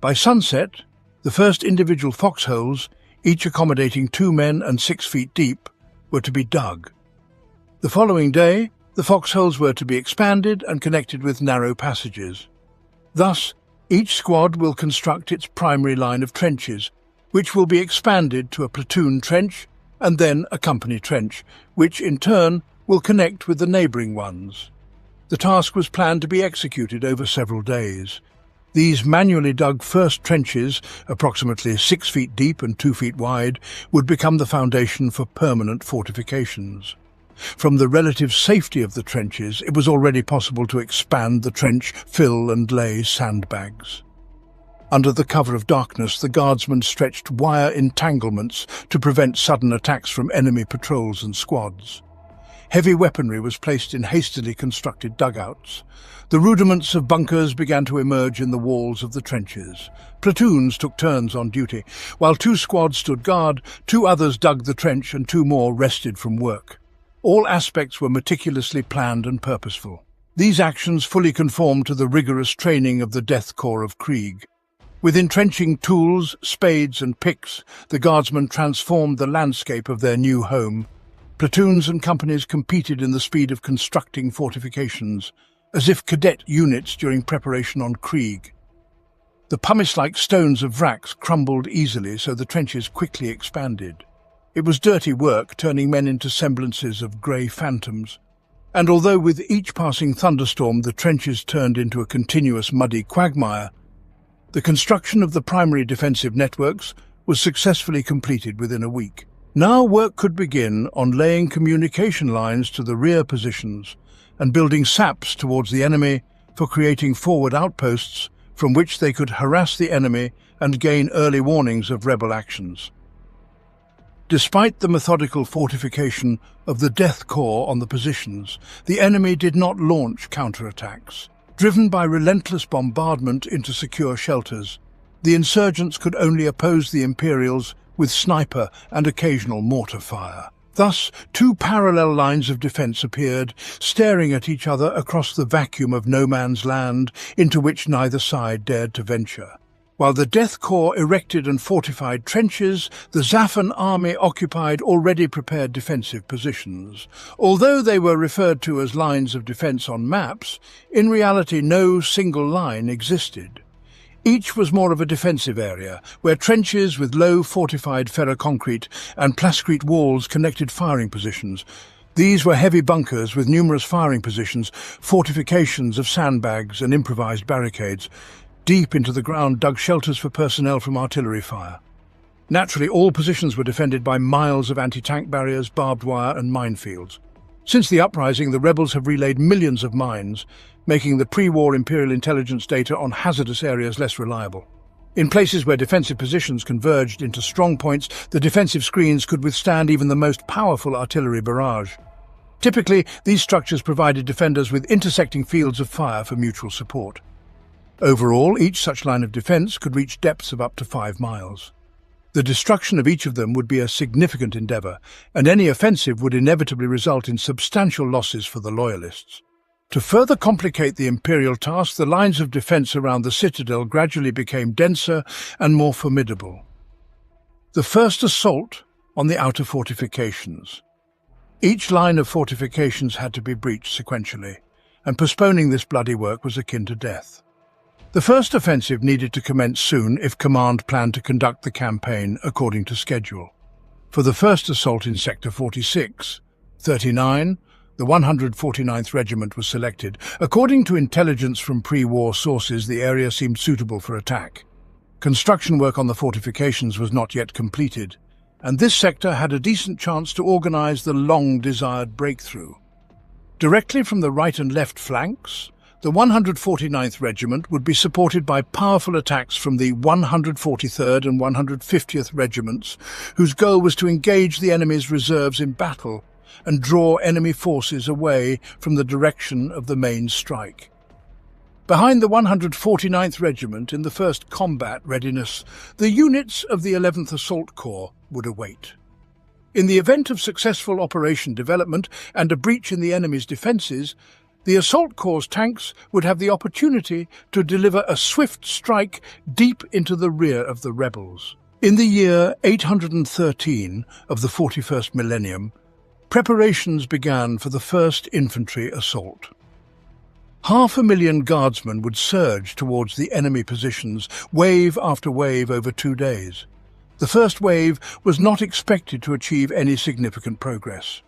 By sunset, the first individual foxholes, each accommodating 2 men and 6 feet deep, were to be dug. The following day, the foxholes were to be expanded and connected with narrow passages. Thus, each squad will construct its primary line of trenches, which will be expanded to a platoon trench and then a company trench, which in turn will connect with the neighbouring ones. The task was planned to be executed over several days. These manually dug first trenches, approximately 6 feet deep and 2 feet wide, would become the foundation for permanent fortifications. From the relative safety of the trenches, it was already possible to expand the trench, fill and lay sandbags. Under the cover of darkness, the guardsmen stretched wire entanglements to prevent sudden attacks from enemy patrols and squads. Heavy weaponry was placed in hastily constructed dugouts. The rudiments of bunkers began to emerge in the walls of the trenches. Platoons took turns on duty. While 2 squads stood guard, 2 others dug the trench and 2 more rested from work. All aspects were meticulously planned and purposeful. These actions fully conformed to the rigorous training of the Death Corps of Krieg. With entrenching tools, spades and picks, the guardsmen transformed the landscape of their new home. Platoons and companies competed in the speed of constructing fortifications, as if cadet units during preparation on Krieg. The pumice-like stones of Vraks crumbled easily, so the trenches quickly expanded. It was dirty work, turning men into semblances of grey phantoms. And although with each passing thunderstorm the trenches turned into a continuous muddy quagmire, the construction of the primary defensive networks was successfully completed within a week. Now work could begin on laying communication lines to the rear positions and building saps towards the enemy for creating forward outposts from which they could harass the enemy and gain early warnings of rebel actions. Despite the methodical fortification of the Death Corps on the positions, the enemy did not launch counterattacks. Driven by relentless bombardment into secure shelters, the insurgents could only oppose the Imperials with sniper and occasional mortar fire. Thus, 2 parallel lines of defense appeared, staring at each other across the vacuum of no man's land into which neither side dared to venture. While the Death Corps erected and fortified trenches, the Xaphan army occupied already prepared defensive positions. Although they were referred to as lines of defense on maps, in reality no single line existed. Each was more of a defensive area, where trenches with low fortified ferroconcrete and plascrete walls connected firing positions. These were heavy bunkers with numerous firing positions, fortifications of sandbags and improvised barricades. Deep into the ground dug shelters for personnel from artillery fire. Naturally, all positions were defended by miles of anti-tank barriers, barbed wire and minefields. Since the uprising, the rebels have relayed millions of mines, making the pre-war Imperial intelligence data on hazardous areas less reliable. In places where defensive positions converged into strong points, the defensive screens could withstand even the most powerful artillery barrage. Typically, these structures provided defenders with intersecting fields of fire for mutual support. Overall, each such line of defense could reach depths of up to 5 miles. The destruction of each of them would be a significant endeavour, and any offensive would inevitably result in substantial losses for the Loyalists. To further complicate the Imperial task, the lines of defence around the citadel gradually became denser and more formidable. The first assault on the outer fortifications. Each line of fortifications had to be breached sequentially, and postponing this bloody work was akin to death. The first offensive needed to commence soon if command planned to conduct the campaign according to schedule. For the first assault in Sector 46, 39, the 149th Regiment was selected. According to intelligence from pre-war sources, the area seemed suitable for attack. Construction work on the fortifications was not yet completed, and this sector had a decent chance to organize the long-desired breakthrough. Directly from the right and left flanks, the 149th Regiment would be supported by powerful attacks from the 143rd and 150th Regiments, whose goal was to engage the enemy's reserves in battle and draw enemy forces away from the direction of the main strike. Behind the 149th Regiment, in the first combat readiness, the units of the 11th Assault Corps would await. In the event of successful operation development and a breach in the enemy's defences, the Assault Corps' tanks would have the opportunity to deliver a swift strike deep into the rear of the rebels. In the year 813 of the 41st millennium, preparations began for the first infantry assault. 500,000 guardsmen would surge towards the enemy positions, wave after wave over 2 days. The first wave was not expected to achieve any significant progress.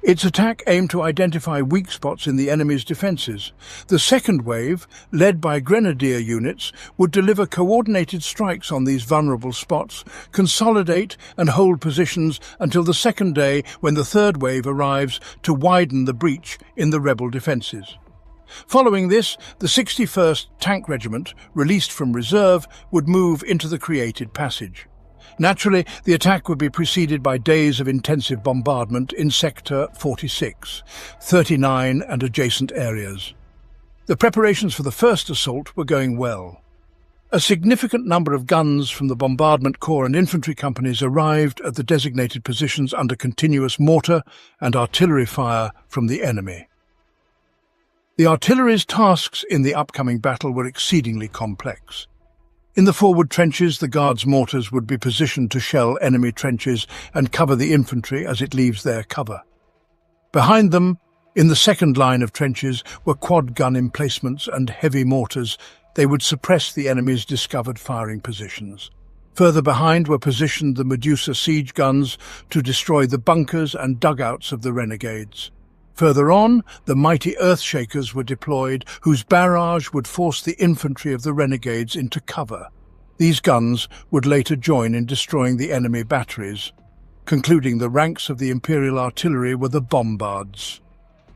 Its attack aimed to identify weak spots in the enemy's defences. The second wave, led by grenadier units, would deliver coordinated strikes on these vulnerable spots, consolidate and hold positions until the second day when the third wave arrives to widen the breach in the rebel defences. Following this, the 61st Tank Regiment, released from reserve, would move into the created passage. Naturally, the attack would be preceded by days of intensive bombardment in Sector 46, 39 and adjacent areas. The preparations for the first assault were going well. A significant number of guns from the bombardment corps and infantry companies arrived at the designated positions under continuous mortar and artillery fire from the enemy. The artillery's tasks in the upcoming battle were exceedingly complex. In the forward trenches, the Guards' mortars would be positioned to shell enemy trenches and cover the infantry as it leaves their cover. Behind them, in the second line of trenches, were quad-gun emplacements and heavy mortars. They would suppress the enemy's discovered firing positions. Further behind were positioned the Medusa siege guns to destroy the bunkers and dugouts of the renegades. Further on, the mighty Earthshakers were deployed, whose barrage would force the infantry of the renegades into cover. These guns would later join in destroying the enemy batteries. Concluding the ranks of the Imperial artillery were the bombards.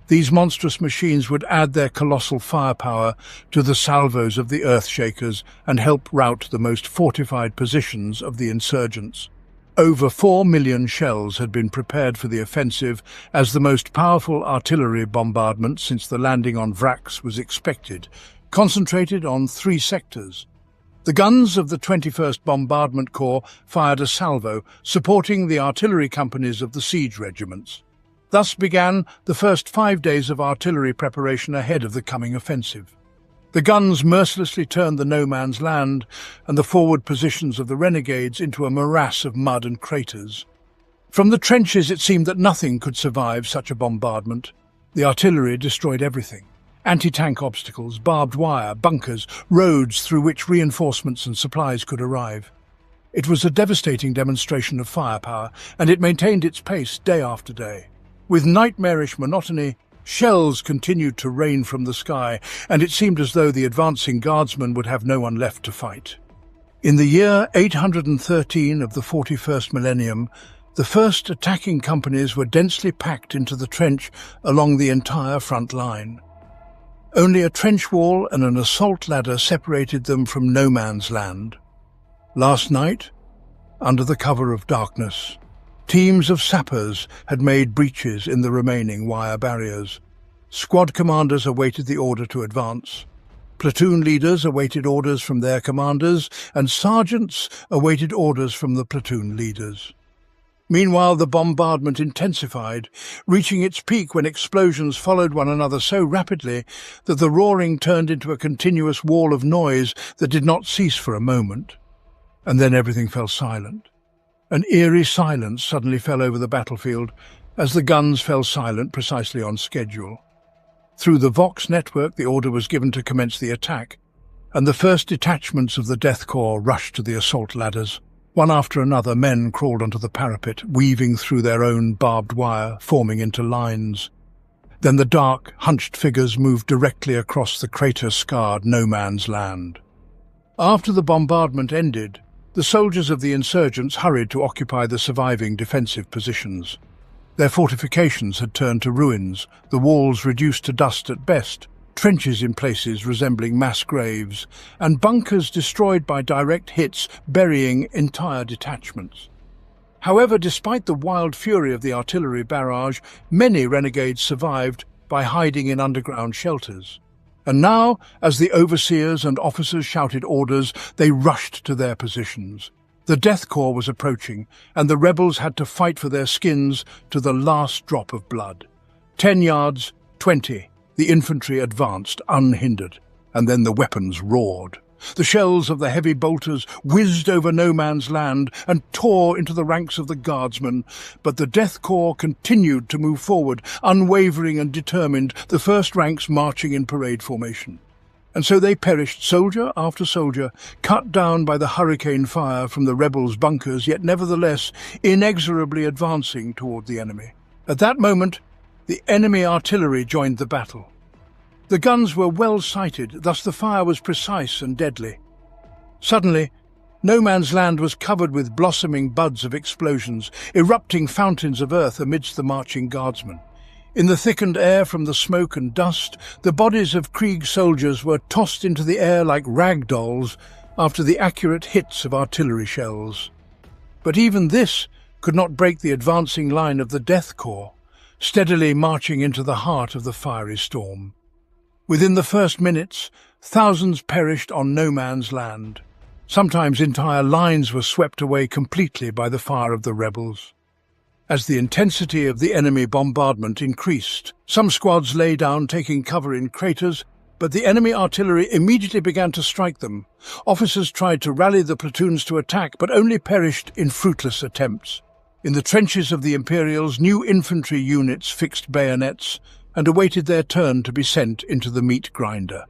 These monstrous machines would add their colossal firepower to the salvos of the Earthshakers and help rout the most fortified positions of the insurgents. Over 4 million shells had been prepared for the offensive as the most powerful artillery bombardment since the landing on Vraks was expected, concentrated on 3 sectors. The guns of the 21st Bombardment Corps fired a salvo, supporting the artillery companies of the siege regiments. Thus began the first 5 days of artillery preparation ahead of the coming offensive. The guns mercilessly turned the no-man's land and the forward positions of the renegades into a morass of mud and craters. From the trenches it seemed that nothing could survive such a bombardment. The artillery destroyed everything. Anti-tank obstacles, barbed wire, bunkers, roads through which reinforcements and supplies could arrive. It was a devastating demonstration of firepower, and it maintained its pace day after day. With nightmarish monotony, shells continued to rain from the sky, and it seemed as though the advancing guardsmen would have no one left to fight. In the year 813 of the 41st millennium, the first attacking companies were densely packed into the trench along the entire front line. Only a trench wall and an assault ladder separated them from no man's land. Last night, under the cover of darkness, teams of sappers had made breaches in the remaining wire barriers. Squad commanders awaited the order to advance. Platoon leaders awaited orders from their commanders, and sergeants awaited orders from the platoon leaders. Meanwhile, the bombardment intensified, reaching its peak when explosions followed one another so rapidly that the roaring turned into a continuous wall of noise that did not cease for a moment. And then everything fell silent. An eerie silence suddenly fell over the battlefield as the guns fell silent precisely on schedule. Through the Vox network, the order was given to commence the attack, and the first detachments of the Death Corps rushed to the assault ladders. One after another, men crawled onto the parapet, weaving through their own barbed wire, forming into lines. Then the dark, hunched figures moved directly across the crater-scarred no-man's land. After the bombardment ended, the soldiers of the insurgents hurried to occupy the surviving defensive positions. Their fortifications had turned to ruins, the walls reduced to dust at best, trenches in places resembling mass graves, and bunkers destroyed by direct hits, burying entire detachments. However, despite the wild fury of the artillery barrage, many renegades survived by hiding in underground shelters. And now, as the overseers and officers shouted orders, they rushed to their positions. The Death Corps was approaching, and the rebels had to fight for their skins to the last drop of blood. 10 yards, 20. The infantry advanced unhindered, and then the weapons roared. The shells of the heavy bolters whizzed over no man's land and tore into the ranks of the guardsmen, but the Death Corps continued to move forward, unwavering and determined, the first ranks marching in parade formation. And so they perished, soldier after soldier, cut down by the hurricane fire from the rebels' bunkers, yet nevertheless inexorably advancing toward the enemy. At that moment, The enemy artillery joined the battle. The guns were well sighted, thus the fire was precise and deadly. Suddenly, no man's land was covered with blossoming buds of explosions, erupting fountains of earth amidst the marching guardsmen. In the thickened air from the smoke and dust, the bodies of Krieg soldiers were tossed into the air like rag dolls after the accurate hits of artillery shells. But even this could not break the advancing line of the Death Corps, steadily marching into the heart of the fiery storm. Within the first minutes, thousands perished on no man's land. Sometimes entire lines were swept away completely by the fire of the rebels. As the intensity of the enemy bombardment increased, some squads lay down taking cover in craters, but the enemy artillery immediately began to strike them. Officers tried to rally the platoons to attack, but only perished in fruitless attempts. In the trenches of the Imperials, new infantry units fixed bayonets and awaited their turn to be sent into the meat grinder.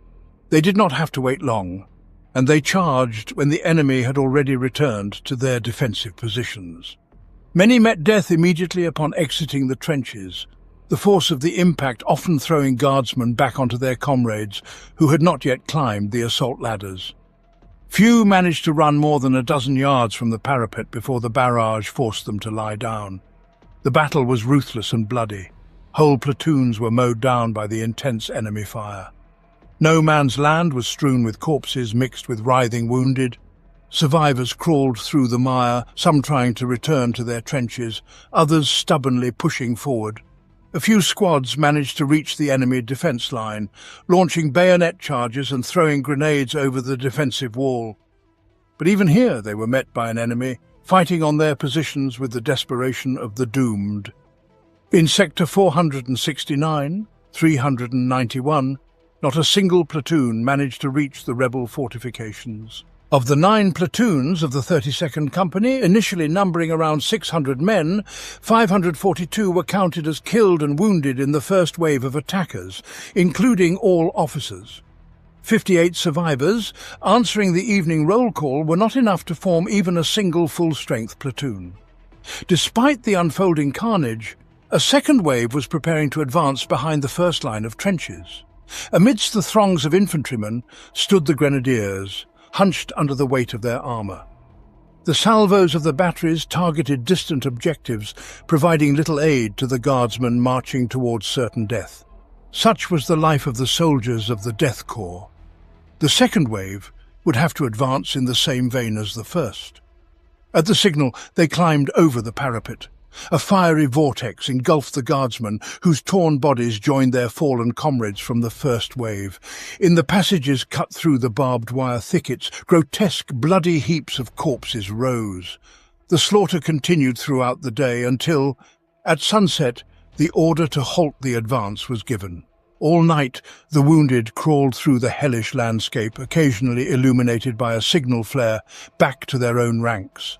They did not have to wait long, and they charged when the enemy had already returned to their defensive positions. Many met death immediately upon exiting the trenches, the force of the impact often throwing guardsmen back onto their comrades who had not yet climbed the assault ladders. Few managed to run more than a dozen yards from the parapet before the barrage forced them to lie down. The battle was ruthless and bloody. Whole platoons were mowed down by the intense enemy fire. No man's land was strewn with corpses mixed with writhing wounded. Survivors crawled through the mire, some trying to return to their trenches, others stubbornly pushing forward. A few squads managed to reach the enemy defence line, launching bayonet charges and throwing grenades over the defensive wall. But even here they were met by an enemy, fighting on their positions with the desperation of the doomed. In Sector 469, 391, not a single platoon managed to reach the rebel fortifications. Of the 9 platoons of the 32nd Company, initially numbering around 600 men, 542 were counted as killed and wounded in the first wave of attackers, including all officers. 58 survivors, answering the evening roll call, were not enough to form even a single full-strength platoon. Despite the unfolding carnage, a second wave was preparing to advance behind the first line of trenches. Amidst the throngs of infantrymen stood the grenadiers, hunched under the weight of their armour. The salvos of the batteries targeted distant objectives, providing little aid to the guardsmen marching towards certain death. Such was the life of the soldiers of the Death Corps. The second wave would have to advance in the same vein as the first. At the signal, they climbed over the parapet. A fiery vortex engulfed the guardsmen, whose torn bodies joined their fallen comrades from the first wave. In the passages cut through the barbed wire thickets, grotesque, bloody heaps of corpses rose. The slaughter continued throughout the day until, at sunset, the order to halt the advance was given. All night, the wounded crawled through the hellish landscape, occasionally illuminated by a signal flare, back to their own ranks.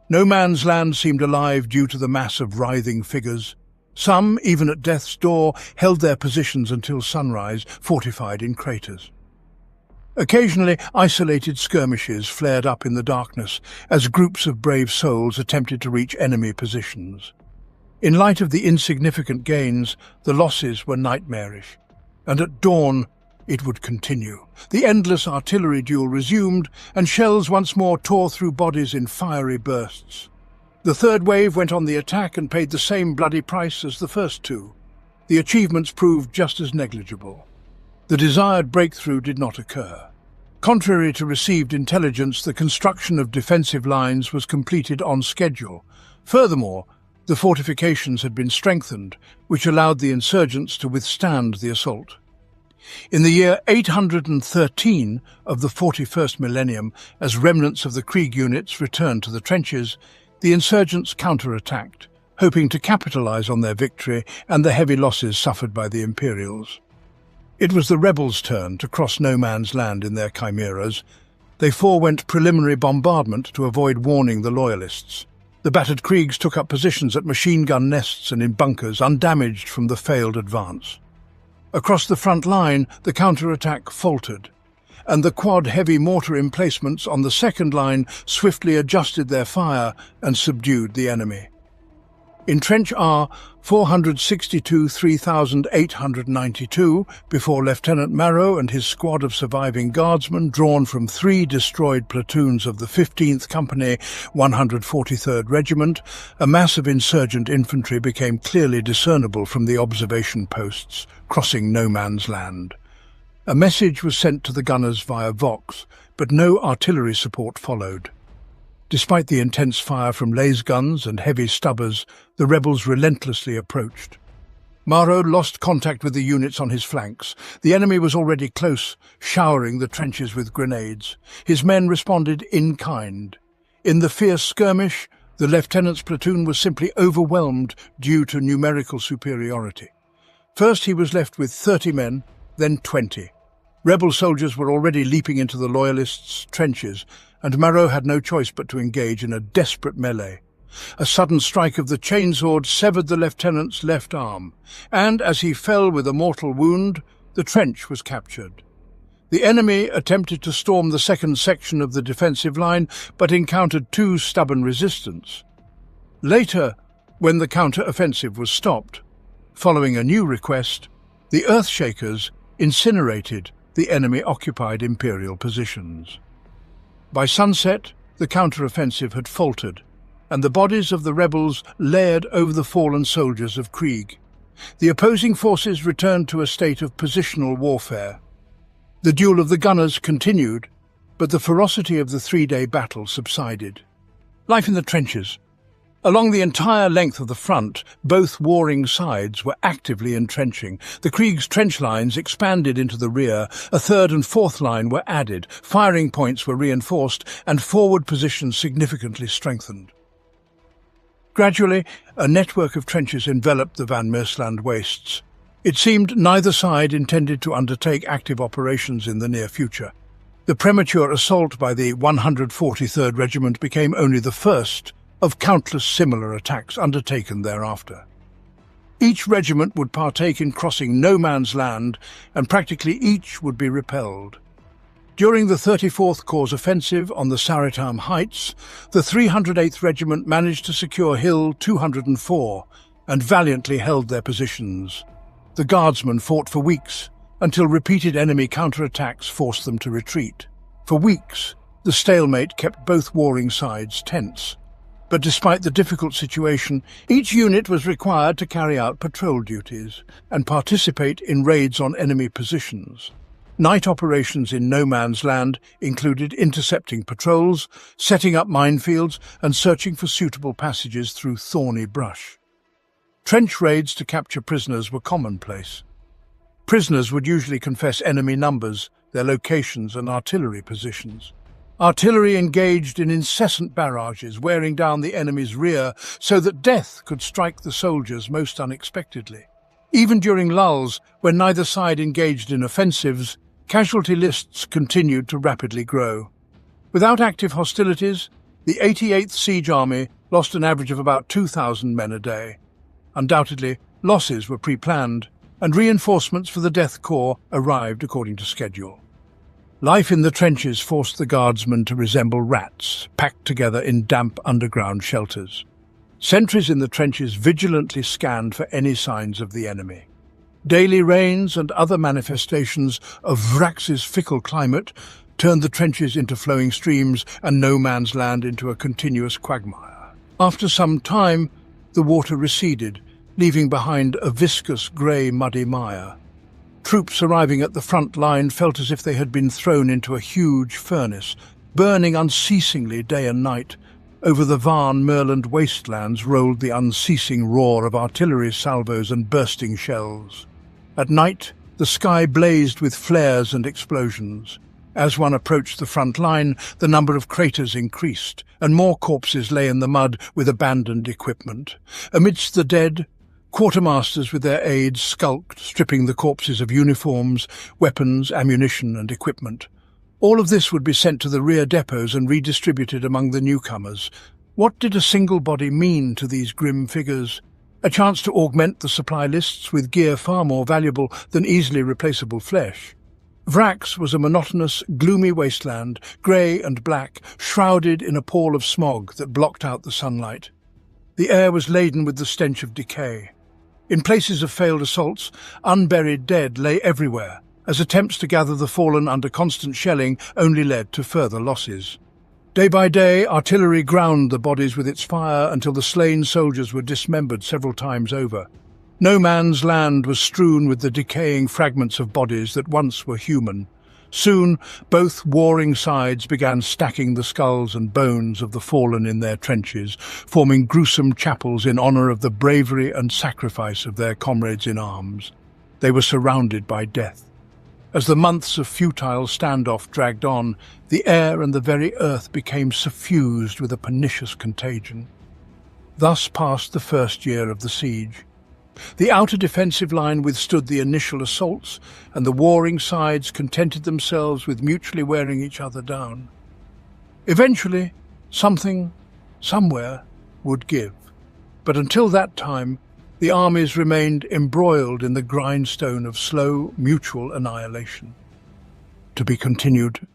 No man's land seemed alive due to the mass of writhing figures. Some, even at death's door, held their positions until sunrise, fortified in craters. Occasionally, isolated skirmishes flared up in the darkness as groups of brave souls attempted to reach enemy positions. In light of the insignificant gains, the losses were nightmarish, and at dawn it would continue. The endless artillery duel resumed, and shells once more tore through bodies in fiery bursts. The third wave went on the attack and paid the same bloody price as the first two. The achievements proved just as negligible. The desired breakthrough did not occur. Contrary to received intelligence, the construction of defensive lines was completed on schedule. Furthermore, the fortifications had been strengthened, which allowed the insurgents to withstand the assault. In the year 813 of the 41st millennium, as remnants of the Krieg units returned to the trenches, the insurgents counterattacked, hoping to capitalize on their victory and the heavy losses suffered by the Imperials. It was the rebels' turn to cross no man's land in their chimeras. They forewent preliminary bombardment to avoid warning the Loyalists. The battered Kriegs took up positions at machine gun nests and in bunkers, undamaged from the failed advance. Across the front line, the counterattack faltered, and the quad-heavy mortar emplacements on the second line swiftly adjusted their fire and subdued the enemy. In Trench R 462 3892, before Lieutenant Marrow and his squad of surviving guardsmen, drawn from 3 destroyed platoons of the 15th Company, 143rd Regiment, a mass of insurgent infantry became clearly discernible from the observation posts, crossing no man's land. A message was sent to the gunners via Vraks, but no artillery support followed. Despite the intense fire from laser guns and heavy stubbers, the rebels relentlessly approached. Marrow lost contact with the units on his flanks. The enemy was already close, showering the trenches with grenades. His men responded in kind. In the fierce skirmish, the lieutenant's platoon was simply overwhelmed due to numerical superiority. First he was left with 30 men, then 20. Rebel soldiers were already leaping into the Loyalists' trenches, and Marrow had no choice but to engage in a desperate melee. A sudden strike of the chainsword severed the lieutenant's left arm, and as he fell with a mortal wound, the trench was captured. The enemy attempted to storm the second section of the defensive line, but encountered 2 stubborn resistance. Later, when the counter-offensive was stopped, following a new request, the Earthshakers incinerated the enemy-occupied Imperial positions. By sunset, the counter-offensive had faltered, and the bodies of the rebels layered over the fallen soldiers of Krieg. The opposing forces returned to a state of positional warfare. The duel of the gunners continued, but the ferocity of the 3-day battle subsided. Life in the trenches. Along the entire length of the front, both warring sides were actively entrenching. The Krieg's trench lines expanded into the rear, a 3rd and 4th line were added, firing points were reinforced, and forward positions significantly strengthened. Gradually, a network of trenches enveloped the Van Mersland wastes. It seemed neither side intended to undertake active operations in the near future. The premature assault by the 143rd Regiment became only the first of countless similar attacks undertaken thereafter. Each regiment would partake in crossing no man's land, and practically each would be repelled. During the 34th Corps offensive on the Saritam Heights, the 308th Regiment managed to secure Hill 204 and valiantly held their positions. The Guardsmen fought for weeks, until repeated enemy counterattacks forced them to retreat. For weeks, the stalemate kept both warring sides tense. But despite the difficult situation, each unit was required to carry out patrol duties and participate in raids on enemy positions. Night operations in no man's land included intercepting patrols, setting up minefields, and searching for suitable passages through thorny brush. Trench raids to capture prisoners were commonplace. Prisoners would usually confess enemy numbers, their locations, and artillery positions. Artillery engaged in incessant barrages, wearing down the enemy's rear so that death could strike the soldiers most unexpectedly. Even during lulls, when neither side engaged in offensives, casualty lists continued to rapidly grow. Without active hostilities, the 88th Siege Army lost an average of about 2,000 men a day. Undoubtedly, losses were pre-planned, and reinforcements for the Death Corps arrived according to schedule. Life in the trenches forced the guardsmen to resemble rats, packed together in damp underground shelters. Sentries in the trenches vigilantly scanned for any signs of the enemy. Daily rains and other manifestations of Vraks's fickle climate turned the trenches into flowing streams and no man's land into a continuous quagmire. After some time, the water receded, leaving behind a viscous, grey, muddy mire. Troops arriving at the front line felt as if they had been thrown into a huge furnace, burning unceasingly day and night. Over the Van Merland wastelands rolled the unceasing roar of artillery salvos and bursting shells. At night, the sky blazed with flares and explosions. As one approached the front line, the number of craters increased, and more corpses lay in the mud with abandoned equipment. Amidst the dead, quartermasters with their aides skulked, stripping the corpses of uniforms, weapons, ammunition, and equipment. All of this would be sent to the rear depots and redistributed among the newcomers. What did a single body mean to these grim figures? A chance to augment the supply lists with gear far more valuable than easily replaceable flesh. Vraks was a monotonous, gloomy wasteland, grey and black, shrouded in a pall of smog that blocked out the sunlight. The air was laden with the stench of decay. In places of failed assaults, unburied dead lay everywhere, as attempts to gather the fallen under constant shelling only led to further losses. Day by day, artillery ground the bodies with its fire until the slain soldiers were dismembered several times over. No man's land was strewn with the decaying fragments of bodies that once were human. Soon, both warring sides began stacking the skulls and bones of the fallen in their trenches, forming gruesome chapels in honor of the bravery and sacrifice of their comrades in arms. They were surrounded by death. As the months of futile standoff dragged on, the air and the very earth became suffused with a pernicious contagion. Thus passed the first year of the siege. The outer defensive line withstood the initial assaults, and the warring sides contented themselves with mutually wearing each other down. Eventually, something, somewhere, would give. But until that time, the armies remained embroiled in the grindstone of slow, mutual annihilation. To be continued